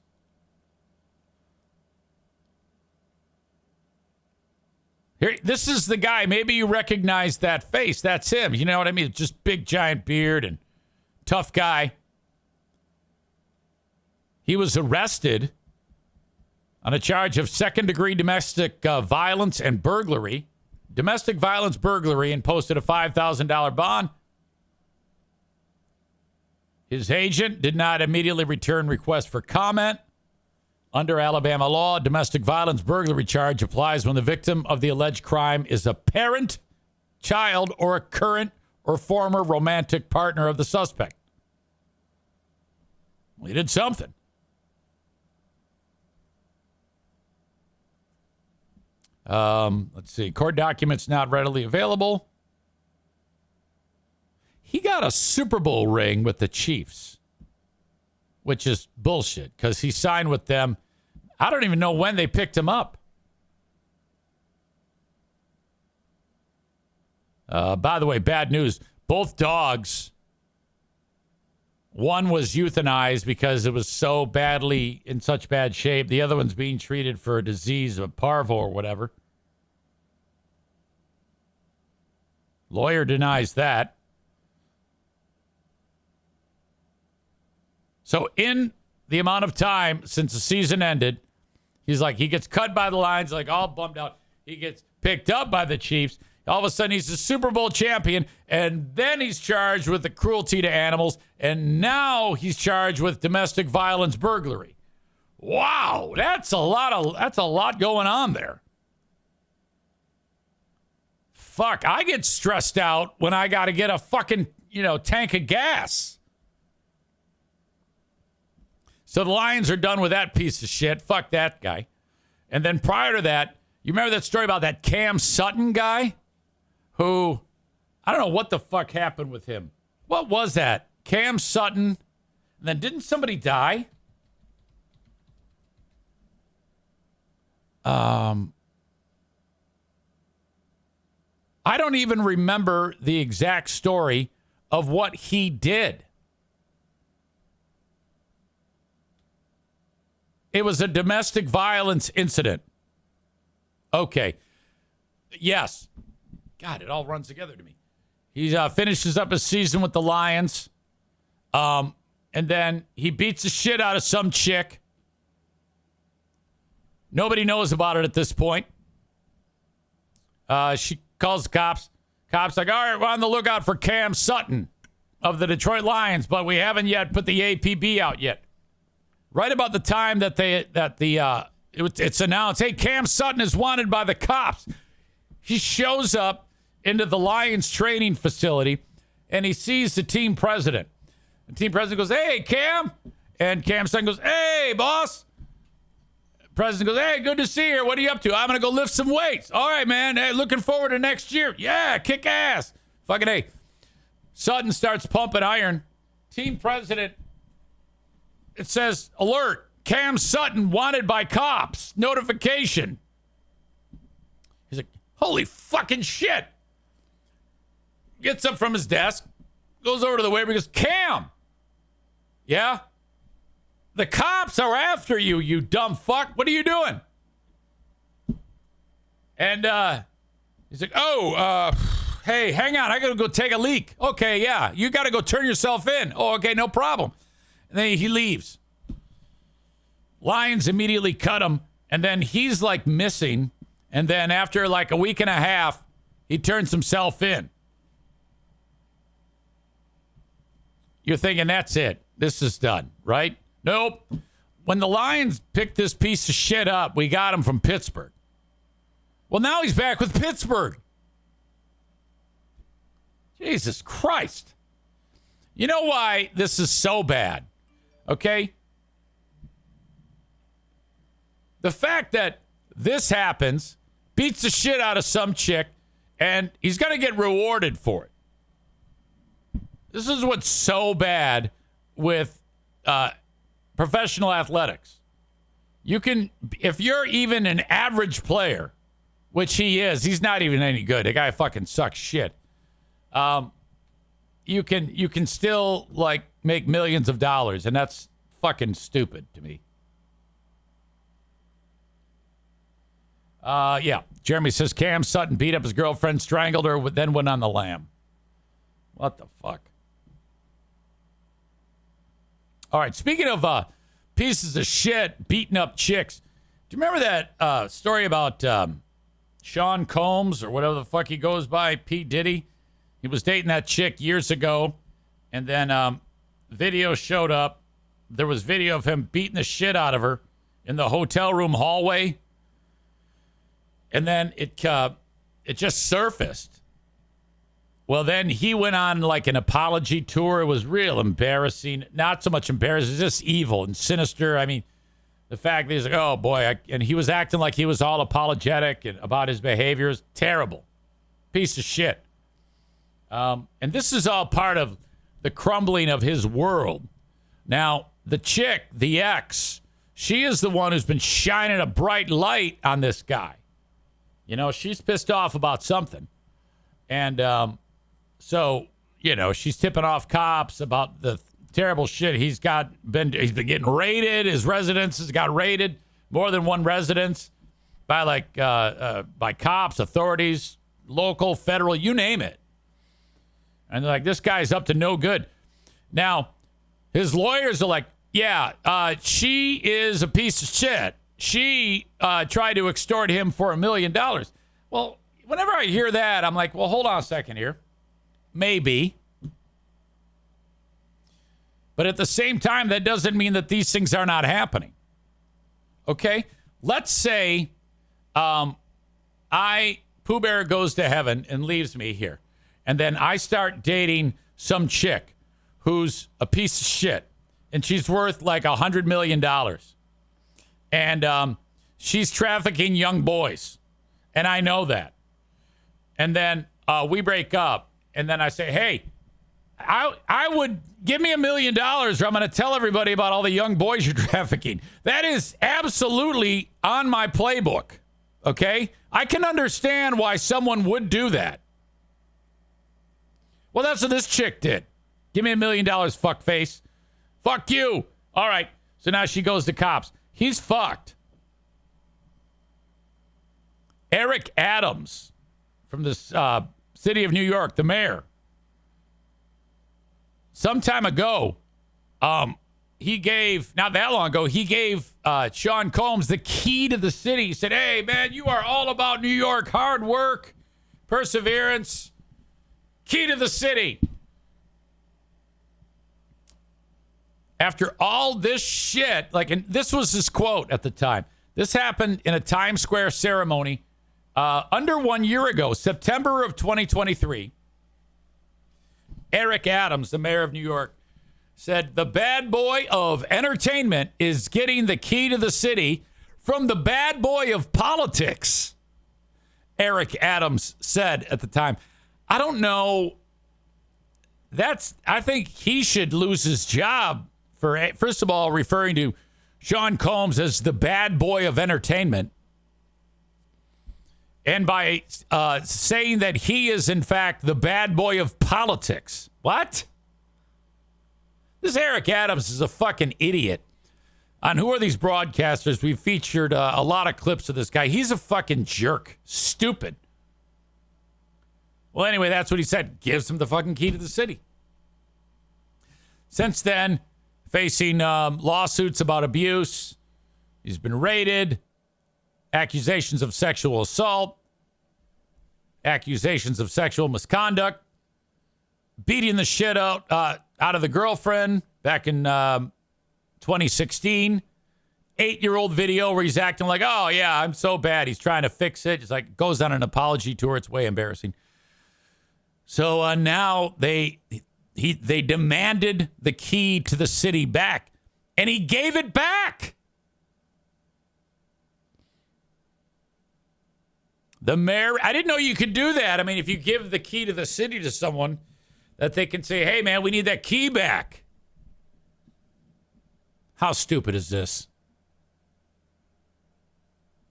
Here, this is the guy. Maybe you recognize that face. That's him. You know what I mean? Just big, giant beard and tough guy. He was arrested on a charge of second-degree domestic violence and burglary. Domestic violence burglary, and posted a $5,000 bond. His agent did not immediately return requests for comment. Under Alabama law, domestic violence burglary charge applies when the victim of the alleged crime is a parent, child, or a current or former romantic partner of the suspect. Well, he did something. Let's see. Court documents not readily available. He got a Super Bowl ring with the Chiefs, which is bullshit because he signed with them. I don't even know when they picked him up. By the way, bad news. Both dogs, one was euthanized because it was so badly in such bad shape. The other one's being treated for a disease of parvo or whatever. Lawyer denies that. So in the amount of time since the season ended, he's like, he gets cut by the Lions, like all bummed out. He gets picked up by the Chiefs. All of a sudden, he's the Super Bowl champion, and then he's charged with the cruelty to animals, and now he's charged with domestic violence burglary. Wow, that's a lot going on there. Fuck, I get stressed out when I got to get a fucking, tank of gas. So the Lions are done with that piece of shit. Fuck that guy. And then prior to that, you remember that story about that Cam Sutton guy? Who, I don't know what the fuck happened with him. What was that? Cam Sutton. And then didn't somebody die? I don't even remember the exact story of what he did. It was a domestic violence incident. Okay. Yes. God, it all runs together to me. He finishes up his season with the Lions. And then he beats the shit out of some chick. Nobody knows about it at this point. She calls the cops. Cops like, all right, we're on the lookout for Cam Sutton of the Detroit Lions, but we haven't yet put the APB out yet. Right about the time that it's announced, hey, Cam Sutton is wanted by the cops. He shows up into the Lions training facility, and he sees the team president. The team president goes, hey, Cam. And Cam Sutton goes, hey, boss. President goes, hey, good to see you. What are you up to? I'm going to go lift some weights. All right, man. Hey, looking forward to next year. Yeah, kick ass. Fucking hey. Sutton starts pumping iron. Team president, it says, alert, Cam Sutton wanted by cops. Notification. He's like, holy fucking shit. Gets up from his desk, goes over to the waiver, goes, Cam. Yeah? The cops are after you, you dumb fuck. What are you doing? And he's like, hey, hang on. I got to go take a leak. Okay, yeah. You got to go turn yourself in. Oh, okay, no problem. And then he leaves. Lions immediately cut him. And then he's like missing. And then after like a week and a half, he turns himself in. You're thinking, that's it. This is done, right? Nope. When the Lions picked this piece of shit up, we got him from Pittsburgh. Well, now he's back with Pittsburgh. Jesus Christ. You know why this is so bad? Okay? The fact that this happens, beats the shit out of some chick, and he's going to get rewarded for it. This is what's so bad with professional athletics. You can, if you're even an average player, which he is, he's not even any good. The guy fucking sucks shit. You can still like make millions of dollars, and that's fucking stupid to me. Yeah. Jeremy says Cam Sutton beat up his girlfriend, strangled her, then went on the lam. What the fuck? All right, speaking of pieces of shit beating up chicks, do you remember that story about Sean Combs or whatever the fuck he goes by, P. Diddy? He was dating that chick years ago, and then video showed up. There was video of him beating the shit out of her in the hotel room hallway, and then it just surfaced. Well, then he went on like an apology tour. It was real embarrassing. Not so much embarrassing, it's just evil and sinister. I mean, the fact that he's like, oh boy, and he was acting like he was all apologetic and about his behaviors. Terrible. Piece of shit. And this is all part of the crumbling of his world. Now, the chick, the ex, she is the one who's been shining a bright light on this guy. You know, she's pissed off about something. And, so, you know, she's tipping off cops about the terrible shit he's been getting raided. His residences got raided, more than one residence, by by cops, authorities, local, federal, you name it. And they're like, this guy's up to no good. Now, his lawyers are like, she is a piece of shit. She tried to extort him for $1 million. Well, whenever I hear that, I'm like, well, hold on a second here. Maybe. But at the same time, that doesn't mean that these things are not happening. Okay? Let's say Pooh Bear goes to heaven and leaves me here. And then I start dating some chick who's a piece of shit. And she's worth like $100 million. And she's trafficking young boys. And I know that. And then we break up. And then I say, hey, I would give me $1 million or I'm going to tell everybody about all the young boys you're trafficking. That is absolutely on my playbook. Okay? I can understand why someone would do that. Well, that's what this chick did. Give me $1 million, fuckface. Fuck you. All right. So now she goes to cops. He's fucked. Eric Adams from the city of New York, the mayor. Some time ago, he gave, not that long ago, he gave Sean Combs the key to the city. He said, hey, man, you are all about New York, hard work, perseverance, key to the city. After all this shit, and this was his quote at the time. This happened in a Times Square ceremony under 1 year ago, September of 2023. Eric Adams, the mayor of New York, said the bad boy of entertainment is getting the key to the city from the bad boy of politics. Eric Adams said at the time, I don't know. I think he should lose his job for, first of all, referring to Sean Combs as the bad boy of entertainment. And by saying that he is, in fact, the bad boy of politics. What? This Eric Adams is a fucking idiot. On Who Are These Broadcasters, we featured a lot of clips of this guy. He's a fucking jerk. Stupid. Well, anyway, that's what he said. Gives him the fucking key to the city. Since then, facing lawsuits about abuse. He's been raided. Accusations of sexual assault. Accusations of sexual misconduct. Beating the shit out of the girlfriend back in 2016. 8-year-old video where he's acting like, oh, yeah, I'm so bad. He's trying to fix it. It's like goes on an apology tour. It's way embarrassing. So now they demanded the key to the city back, and he gave it back. The mayor, I didn't know you could do that. I mean, if you give the key to the city to someone, that they can say, hey, man, we need that key back. How stupid is this?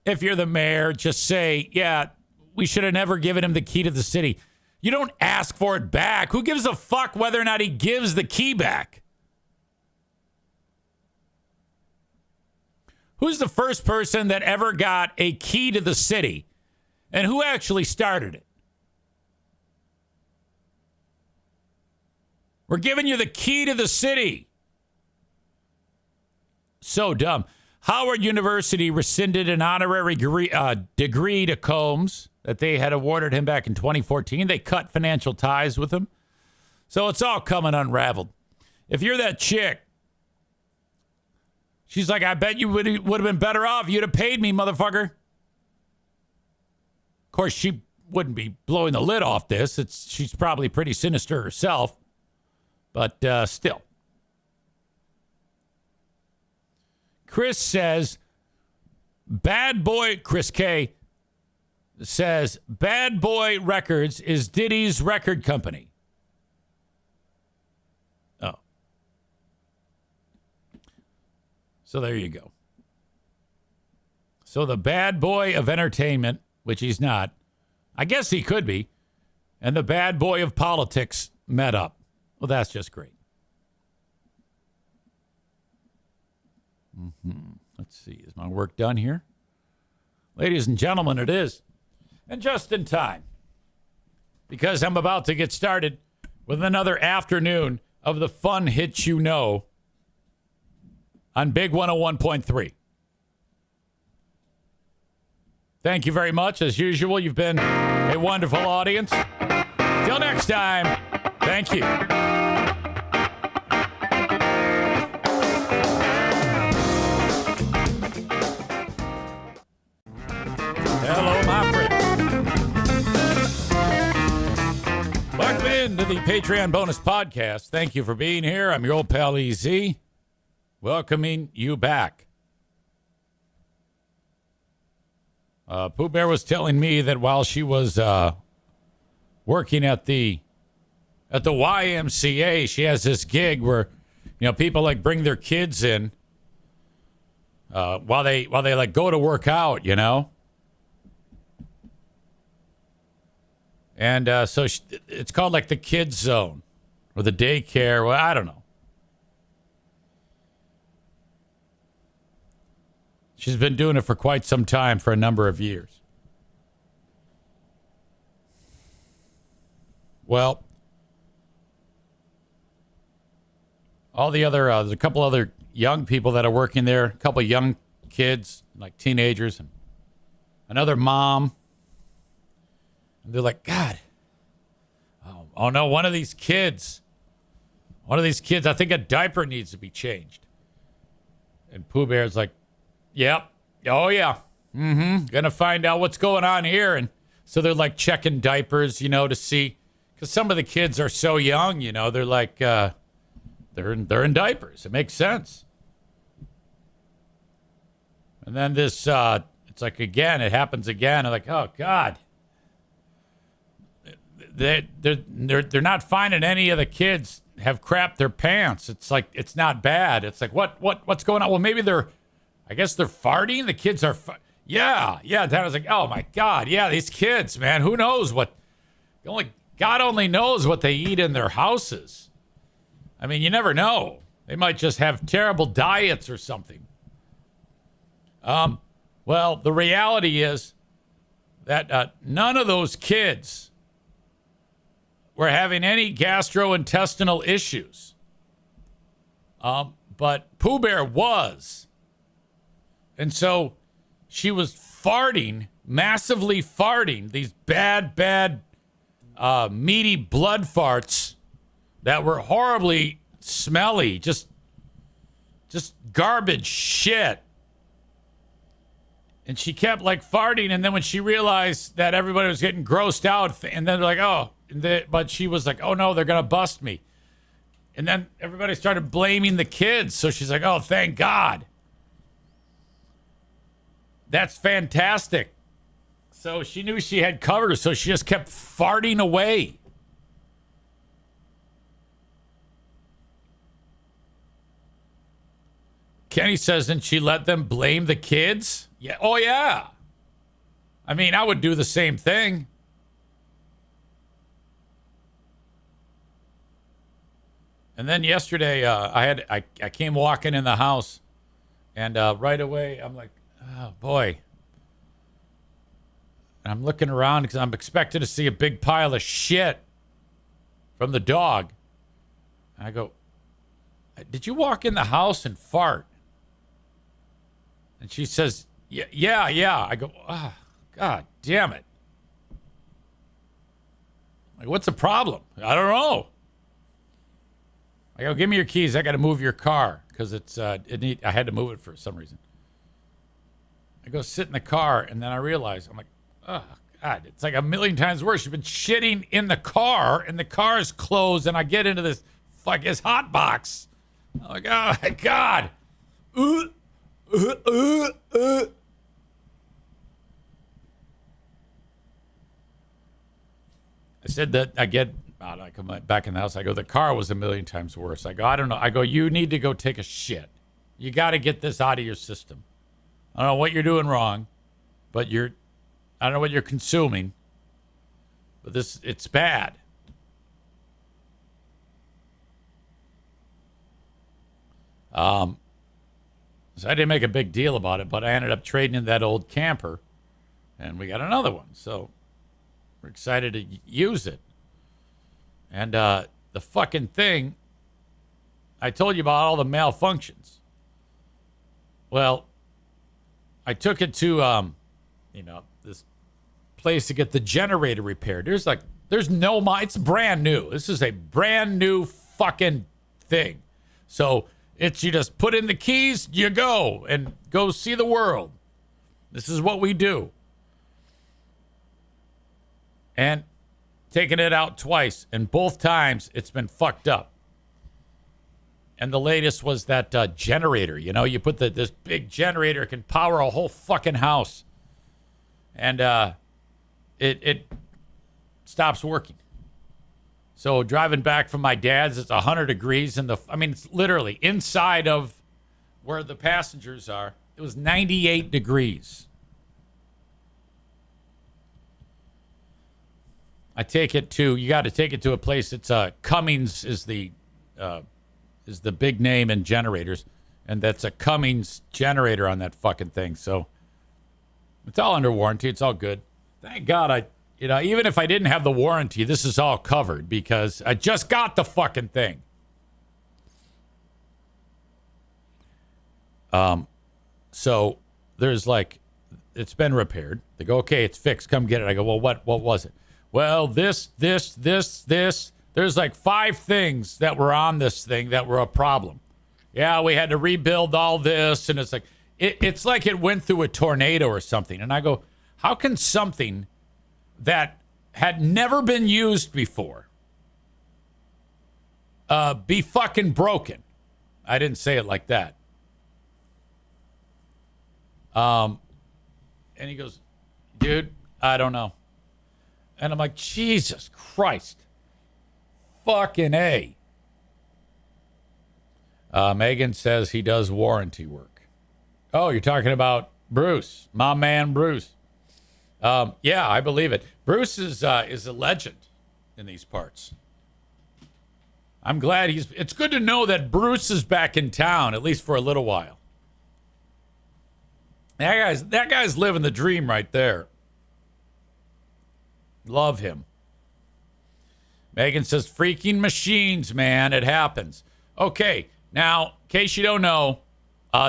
If you're the mayor, just say, yeah, we should have never given him the key to the city. You don't ask for it back. Who gives a fuck whether or not he gives the key back? Who's the first person that ever got a key to the city? And who actually started it? We're giving you the key to the city. So dumb. Howard University rescinded an honorary degree to Combs that they had awarded him back in 2014. They cut financial ties with him. So it's all coming unraveled. If you're that chick, she's like, I bet you would have been better off. You'd have paid me, motherfucker. Of course, she wouldn't be blowing the lid off this. She's probably pretty sinister herself. But still. Chris says, Chris K says, Bad Boy Records is Diddy's record company. Oh. So there you go. So the bad boy of entertainment, which he's not, I guess he could be, and the bad boy of politics met up. Well, that's just great. Let's see. Is my work done here? Ladies and gentlemen, it is. And just in time. Because I'm about to get started with another afternoon of the fun hits you know. on Big 101.3. Thank you very much. As usual, you've been a wonderful audience. Till next time, thank you. Hello, my friend. Welcome into the Patreon bonus podcast. Thank you for being here. I'm your old pal EZ, welcoming you back. Pooh Bear was telling me that while she was working at the YMCA, she has this gig where, people like bring their kids in while they like go to work out, And so it's called like the kids zone or the daycare. Well, I don't know. She's been doing it for quite some time, for a number of years. Well, all the other, there's a couple other young people that are working there, a couple of young kids, like teenagers, and another mom. And they're like, God, oh no, one of these kids, I think a diaper needs to be changed. And Pooh Bear's like, yep. Oh, yeah. Gonna find out what's going on here. And so they're like checking diapers, to see. Because some of the kids are so young, they're like, they're in diapers. It makes sense. And then this, it's like, again, it happens again. I'm like, oh, God. They're not finding any of the kids have crapped their pants. It's like, it's not bad. It's like, what's going on? Well, maybe I guess they're farting. The kids are, yeah. Dad was like, oh my God, yeah, these kids, man. Who knows God only knows what they eat in their houses. I mean, you never know. They might just have terrible diets or something. Well, the reality is that none of those kids were having any gastrointestinal issues. But Pooh Bear was. And so she was farting, massively farting, these bad, meaty blood farts that were horribly smelly, just garbage shit. And she kept like farting. And then when she realized that everybody was getting grossed out, and then they're like, but she was like, oh no, they're going to bust me. And then everybody started blaming the kids. So she's like, oh, thank God. That's fantastic. So she knew she had cover, so she just kept farting away. Kenny says, and she let them blame the kids? Yeah. Oh, yeah. I mean, I would do the same thing. And then yesterday, I came walking in the house, and right away, I'm like, oh, boy. And I'm looking around because I'm expecting to see a big pile of shit from the dog. And I go, did you walk in the house and fart? And she says, yeah. I go, oh, God damn it. Like, what's the problem? I don't know. I go, give me your keys. I got to move your car because I had to move it for some reason. I go sit in the car, and then I realize, I'm like, oh, God, it's like a million times worse. You've been shitting in the car, and the car is closed, and I get into this hot box. I'm like, oh, my God. I said that I come back in the house. I go, the car was a million times worse. I go, I don't know. I go, you need to go take a shit. You got to get this out of your system. I don't know what you're doing wrong, but I don't know what you're consuming, but it's bad. So I didn't make a big deal about it, but I ended up trading in that old camper, and we got another one. So we're excited to use it. And the fucking thing, I told you about all the malfunctions. Well, I took it to, this place to get the generator repaired. There's no, it's brand new. This is a brand new fucking thing. So you just put in the keys, you go and go see the world. This is what we do. And taking it out twice, and both times it's been fucked up. And the latest was that generator. You put this big generator, it can power a whole fucking house. And it stops working. So driving back from my dad's, it's 100 degrees. It's literally inside of where the passengers are. It was 98 degrees. You got to take it to a place. It's Cummins is the big name in generators. And that's a Cummins generator on that fucking thing. So it's all under warranty. It's all good. Thank God even if I didn't have the warranty, this is all covered because I just got the fucking thing. So there's it's been repaired. They go, okay, it's fixed. Come get it. I go, well, what was it? Well, this. There's 5 things that were on this thing that were a problem. Yeah, we had to rebuild all this. And it's like it went through a tornado or something. And I go, how can something that had never been used before be fucking broken? I didn't say it like that. And he goes, dude, I don't know. And I'm like, Jesus Christ. Fucking A. Megan says he does warranty work. Oh, you're talking about Bruce, my man Bruce. Yeah, I believe it. Bruce is a legend in these parts. I'm glad it's good to know that Bruce is back in town, at least for a little while. That guy's living the dream right there. Love him. Megan says, freaking machines, man. It happens. Okay, now, in case you don't know,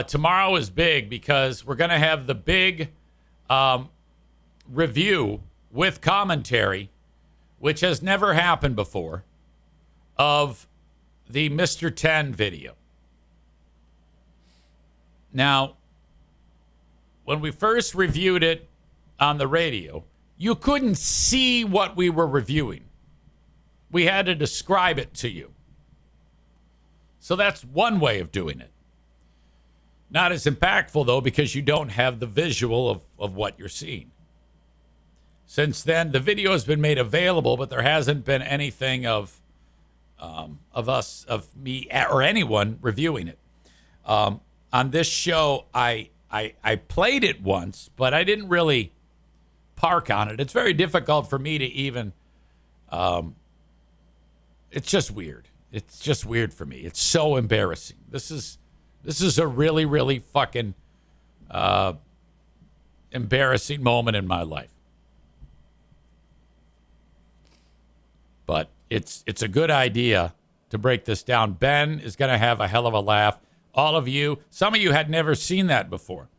tomorrow is big because we're going to have the big review with commentary, which has never happened before, of the Mr. 10 video. Now, when we first reviewed it on the radio, you couldn't see what we were reviewing. We had to describe it to you. So that's one way of doing it. Not as impactful, though, because you don't have the visual of what you're seeing. Since then, the video has been made available, but there hasn't been anything of me, or anyone reviewing it. On this show, I played it once, but I didn't really park on it. It's very difficult for me to even. It's just weird. It's just weird for me. It's so embarrassing. This is a really, really fucking embarrassing moment in my life. But it's a good idea to break this down. Ben is going to have a hell of a laugh. All of you, some of you had never seen that before.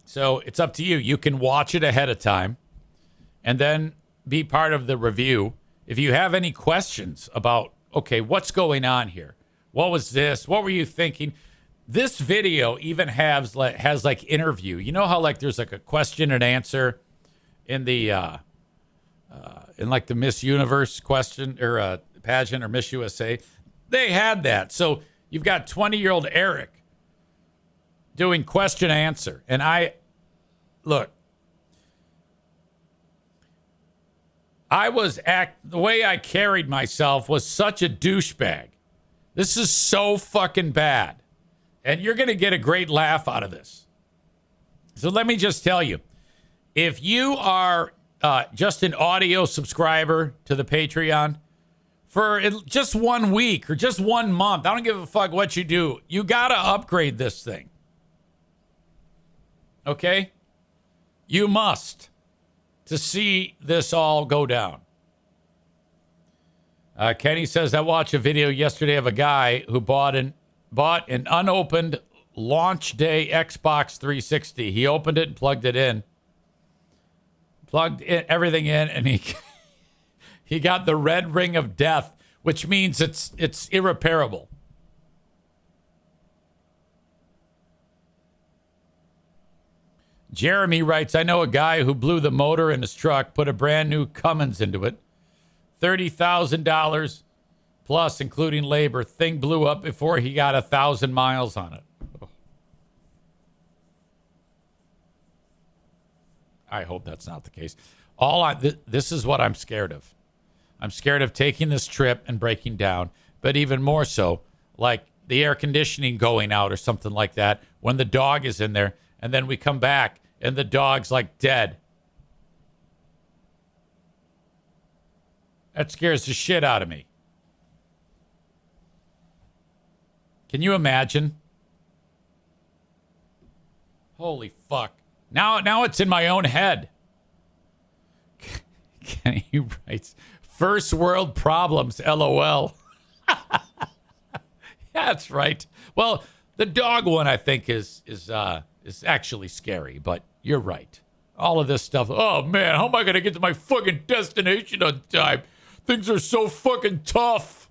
So it's up to you. You can watch it ahead of time and then be part of the review. If you have any questions about, okay, what's going on here? What was this? What were you thinking? This video even has interview. You know how there's a question and answer in the in the Miss Universe question or pageant or Miss USA? They had that. So you've got 20-year-old Eric doing question answer. And the way I carried myself was such a douchebag. This is so fucking bad. And you're going to get a great laugh out of this. So let me just tell you, if you are just an audio subscriber to the Patreon for just 1 week or just 1 month, I don't give a fuck what you do. You got to upgrade this thing. Okay? You must to see this all go down. Kenny says, I watched a video yesterday of a guy who bought an bought an unopened launch day Xbox 360. He opened it and plugged it in. Plugged everything in, and he got the red ring of death, which means it's irreparable. Jeremy writes, I know a guy who blew the motor in his truck, put a brand new Cummins into it. $30,000 plus, including labor. Thing blew up before he got 1,000 miles on it. Oh. I hope that's not the case. This is what I'm scared of. I'm scared of taking this trip and breaking down, but even more so, like the air conditioning going out or something like that when the dog is in there, and then we come back and the dog's like dead. That scares the shit out of me. Can you imagine? Holy fuck. Now it's in my own head. Kenny writes, first world problems, LOL. That's right. Well, the dog one I think is actually scary, but you're right. All of this stuff. Oh man, how am I gonna get to my fucking destination on time? Things are so fucking tough.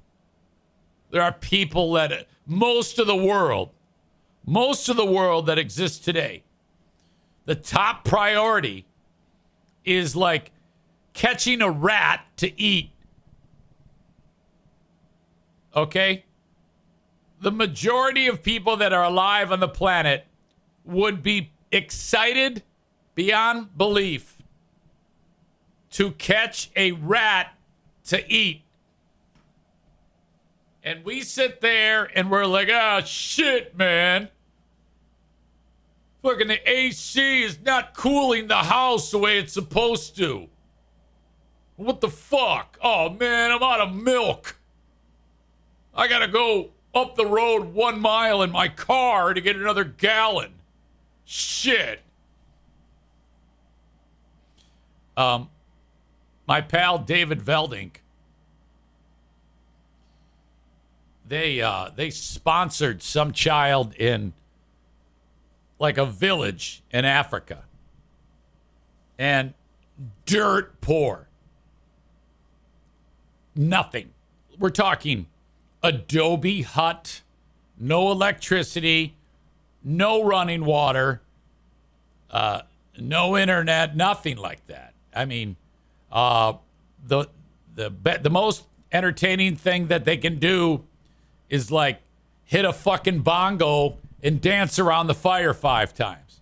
There are people that most of the world that exists today, the top priority is like catching a rat to eat. Okay? The majority of people that are alive on the planet would be excited beyond belief to catch a rat to eat. And we sit there and we're like, oh, shit, man. Fucking the AC is not cooling the house the way it's supposed to. What the fuck? Oh, man, I'm out of milk. I gotta go up the road 1 mile in my car to get another gallon. Shit. My pal David Veldink, they sponsored some child in like a village in Africa, and dirt poor. Nothing. We're talking adobe hut, no electricity, no running water, no internet, nothing like that. I mean, the most entertaining thing that they can do is like hit a fucking bongo and dance around the fire 5 times.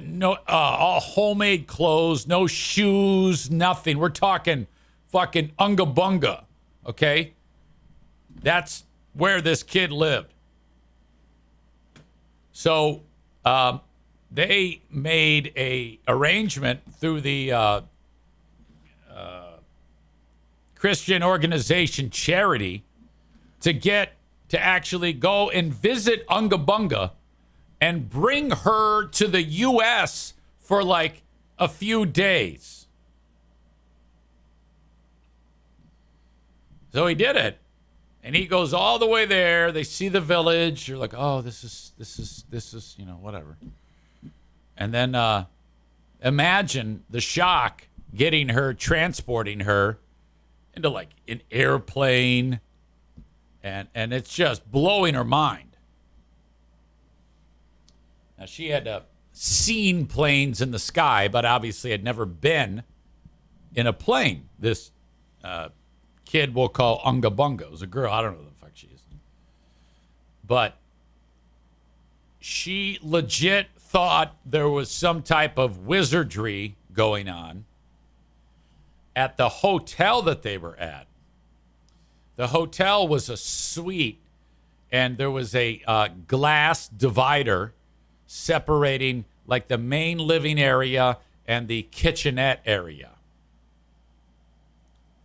No, all homemade clothes, no shoes, nothing. We're talking fucking unga bunga, okay? That's where this kid lived. So they made a arrangement through the Christian organization Charity to actually go and visit Unga Bunga and bring her to the U.S. for like a few days. So he did it. And he goes all the way there. They see the village. You're like, oh, this is, you know, whatever. And then imagine the shock getting her, transporting her into like an airplane. And it's just blowing her mind. Now, she had seen planes in the sky, but obviously had never been in a plane. This kid we'll call Unga Bunga. It was a girl. I don't know who the fuck she is. But she legit thought there was some type of wizardry going on at the hotel that they were at. The hotel was a suite, and there was a glass divider separating like the main living area and the kitchenette area.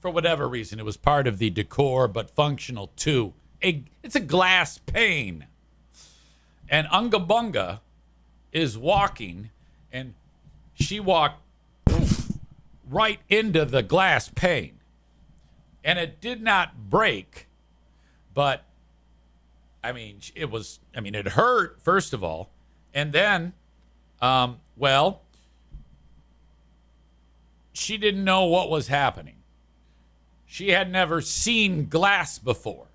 For whatever reason, it was part of the decor, but functional too. It's a glass pane. And Unga Bunga is walking, and she walked right into the glass pane. And it did not break, but it hurt, first of all. And then, she didn't know what was happening. She had never seen glass before.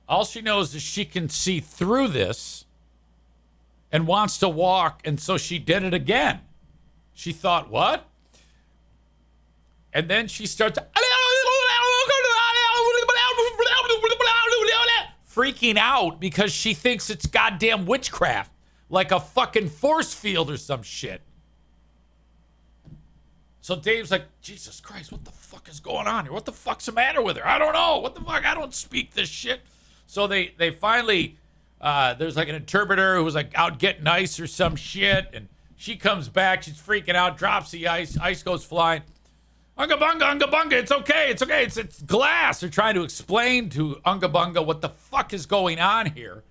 All she knows is she can see through this and wants to walk, and so she did it again. She thought, what? And then she starts freaking out because she thinks it's goddamn witchcraft, like a fucking force field or some shit. So Dave's like, Jesus Christ, what the fuck is going on here? What the fuck's the matter with her? I don't know. What the fuck? I don't speak this shit. So they finally, there's like an interpreter who was like out getting ice or some shit, and she comes back. She's freaking out, drops the ice. Ice goes flying. Unga bunga, it's okay. It's glass. They're trying to explain to Unga bunga what the fuck is going on here,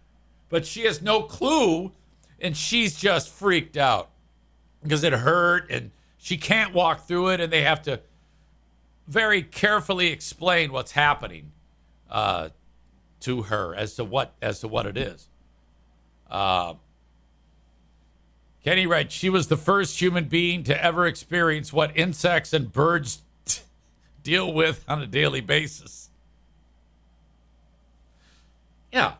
but she has no clue, and she's just freaked out because it hurt, and she can't walk through it, and they have to very carefully explain what's happening to her as to what it is. Kenny writes, she was the first human being to ever experience what insects and birds deal with on a daily basis. Yeah.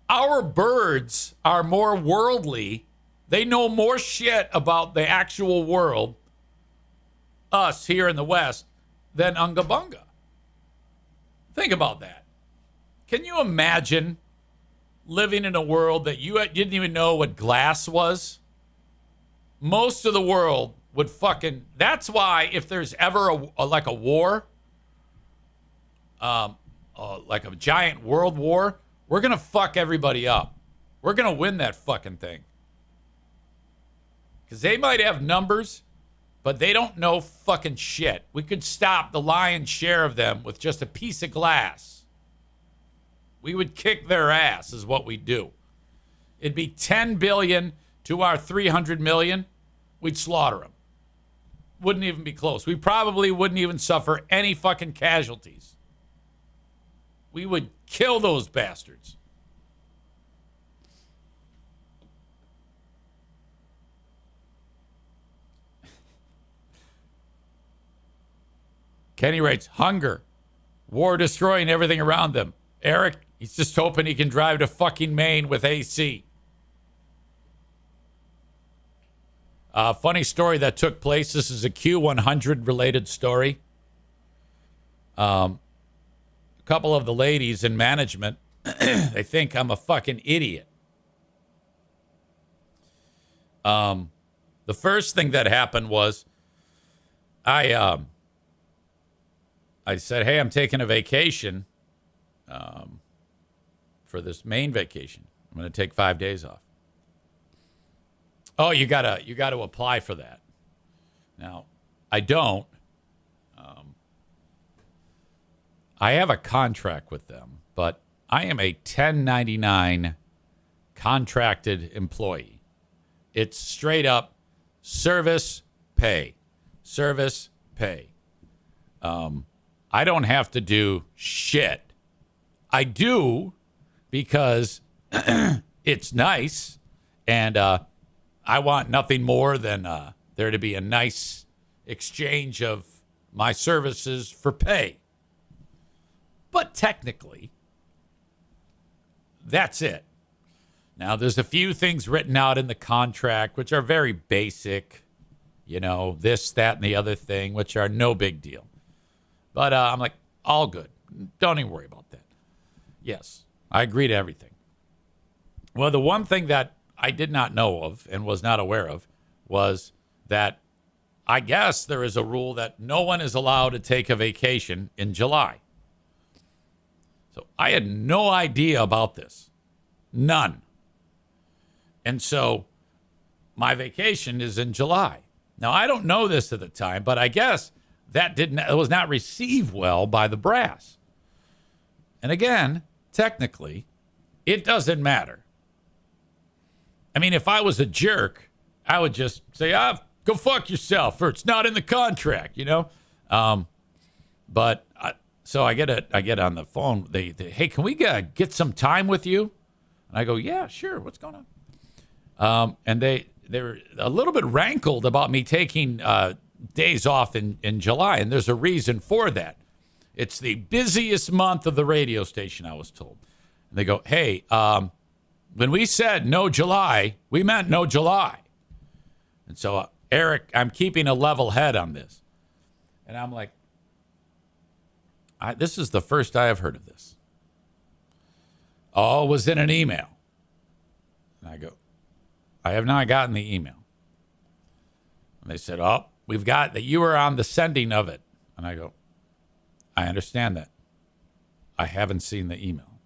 Our birds are more worldly. They know more shit about the actual world, us here in the West, than Unga Bunga. Think about that. Can you imagine living in a world that you didn't even know what glass was? Most of the world would fucking... That's why if there's ever like a war, like a giant world war, we're going to fuck everybody up. We're going to win that fucking thing. Because they might have numbers, but they don't know fucking shit. We could stop the lion's share of them with just a piece of glass. We would kick their ass is what we do. It'd be 10 billion to our 300 million. We'd slaughter them. Wouldn't even be close. We probably wouldn't even suffer any fucking casualties. We would kill those bastards. Kenny writes, hunger, war destroying everything around them. Eric, he's just hoping he can drive to fucking Maine with AC. Funny story that took place. This is a Q100 related story. A couple of the ladies in management, they think I'm a fucking idiot. The first thing that happened was I said, hey, I'm taking a vacation for this Maine vacation. I'm going to take 5 days off. Oh, you gotta apply for that. Now, I don't. I have a contract with them, but I am a 1099 contracted employee. It's straight up service pay. Service pay. I don't have to do shit. I do because it's nice, and I want nothing more than there to be a nice exchange of my services for pay. But technically, that's it. Now, there's a few things written out in the contract which are very basic, you know, this, that, and the other thing, which are no big deal. But I'm like, all good. Don't even worry about that. Yes, I agree to everything. Well, the one thing that I did not know of and was not aware of was that I guess there is a rule that no one is allowed to take a vacation in July. So I had no idea about this. None. And so my vacation is in July. Now, I don't know this at the time, but I guess it was not received well by the brass. And again, technically, it doesn't matter. I mean, if I was a jerk, I would just say, go fuck yourself, or it's not in the contract, you know? But So I get on the phone. They hey, can we get some time with you? And I go, yeah, sure. What's going on? And they were a little bit rankled about me taking days off in July, and there's a reason for that. It's the busiest month of the radio station, I was told. And they go, hey, when we said no July, we meant no July. And so, Eric, I'm keeping a level head on this. And I'm like, this is the first I have heard of this. Oh, it was in an email. And I go, I have not gotten the email. And they said, oh, we've got that you were on the sending of it. And I go, I understand that. I haven't seen the email.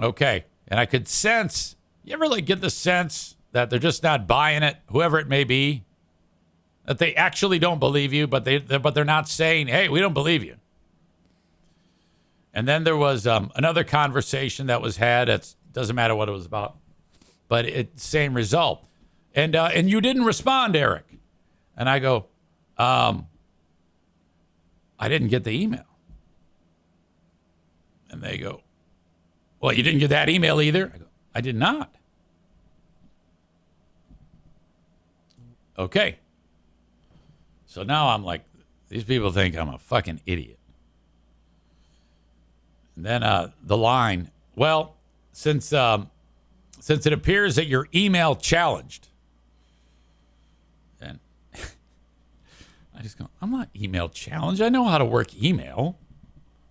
Okay. And I could sense, you ever get the sense that they're just not buying it, whoever it may be, that they actually don't believe you, but they're not saying, hey, we don't believe you. And then there was another conversation that was had. It doesn't matter what it was about, but it's same result. And you didn't respond, Eric. And I go, I didn't get the email. And they go, well, you didn't get that email either? I go, I did not. Okay. So now I'm like, these people think I'm a fucking idiot. And then the line, well, since it appears that you're email challenged. And I just go, I'm not email challenged. I know how to work email.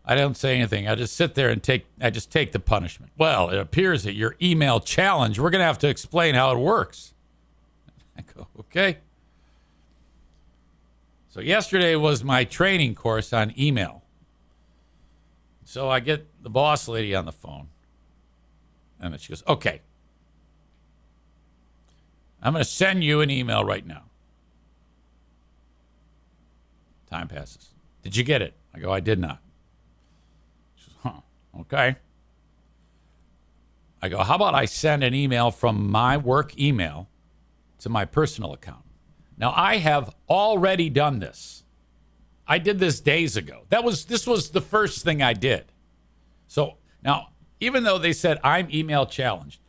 I don't say anything. I just sit there and take the punishment. Well, it appears that you're email challenged. We're going to have to explain how it works. I go, okay. So yesterday was my training course on email. So I get the boss lady on the phone. And then she goes, okay. I'm going to send you an email right now. Time passes. Did you get it? I go, I did not. She goes, huh, okay. I go, how about I send an email from my work email to my personal account? Now, I have already done this. I did this days ago. This was the first thing I did. So now, even though they said I'm email challenged,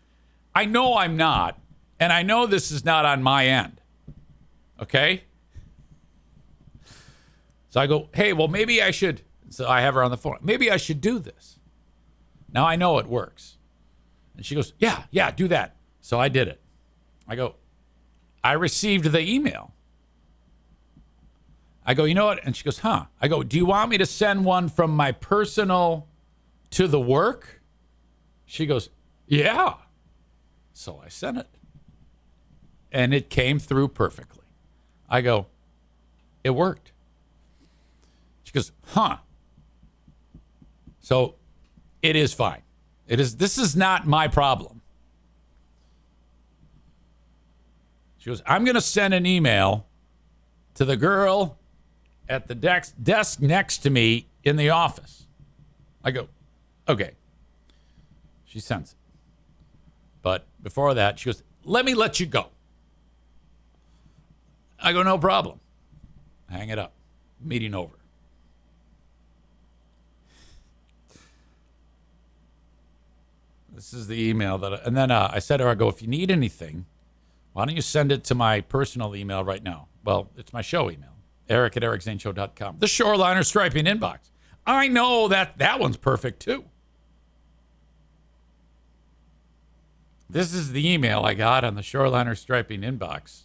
I know I'm not, and I know this is not on my end. Okay? So I go, hey, well, maybe I should. So I have her on the phone. Maybe I should do this. Now I know it works. And she goes, yeah, do that. So I did it. I go, I received the email. I go, you know what? And she goes, huh. I go, do you want me to send one from my personal to the work? She goes, yeah. So I sent it. And it came through perfectly. I go, it worked. She goes, huh. So it is fine. This is not my problem. She goes, I'm going to send an email to the girl at the desk next to me in the office. I go, okay. She sends it. But before that, she goes, let me let you go. I go, no problem. Hang it up. Meeting over. This is the email and then I said to her, I go, if you need anything, why don't you send it to my personal email right now? Well, it's my show email, eric@ericzaneshow.com. The Shoreliner Striping inbox. I know that one's perfect, too. This is the email I got on the Shoreliner Striping inbox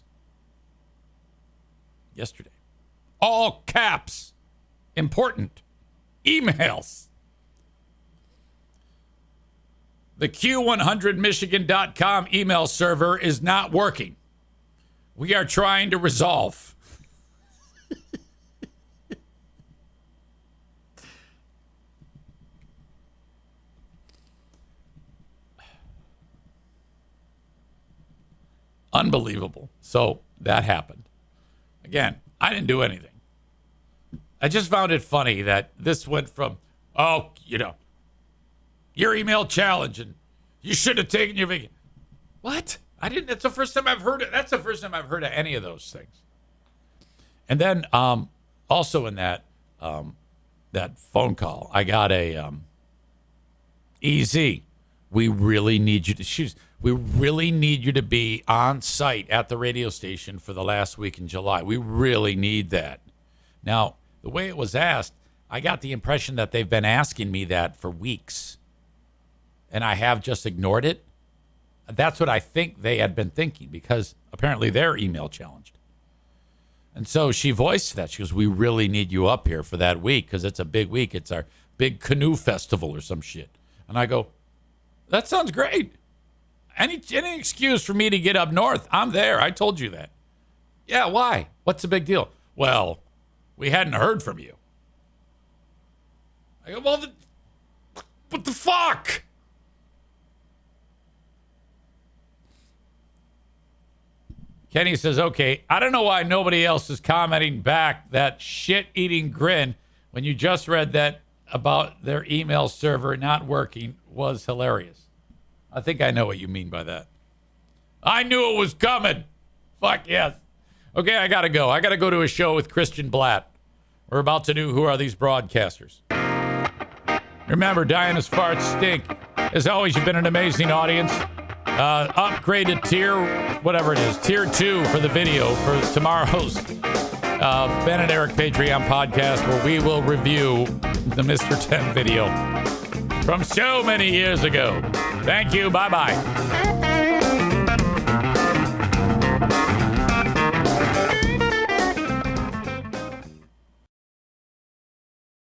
yesterday. All caps. Important. Emails. The Q100Michigan.com email server is not working. We are trying to resolve. Unbelievable. So that happened. Again, I didn't do anything. I just found it funny that this went from, your email challenge and you should have taken your vacation. What? I didn't. That's the first time I've heard it. That's the first time I've heard of any of those things. And then also in that, that phone call. I got a EZ. We really need you to we really need you to be on site at the radio station for the last week in July. We really need that. Now, the way it was asked, I got the impression that they've been asking me that for weeks, and I have just ignored it. That's what I think they had been thinking, because apparently they're email challenged. And so she voiced that. She goes, we really need you up here for that week because it's a big week. It's our big canoe festival or some shit. And I go, that sounds great. Any excuse for me to get up north, I'm there. I told you that. Yeah, why? What's the big deal? Well, we hadn't heard from you. I go, well, what the fuck? Kenny says, okay, I don't know why nobody else is commenting back that shit-eating grin when you just read that about their email server not working was hilarious. I think I know what you mean by that. I knew it was coming. Fuck yes. Okay, I got to go. I got to go to a show with Christian Blatt. We're about to do Who Are These Broadcasters? Remember, Diana's farts stink. As always, you've been an amazing audience. Upgraded tier, whatever it is, tier 2 for the video for tomorrow's Ben and Eric Patreon podcast, where we will review the Mr. 10 video from so many years ago. Thank you. Bye-bye.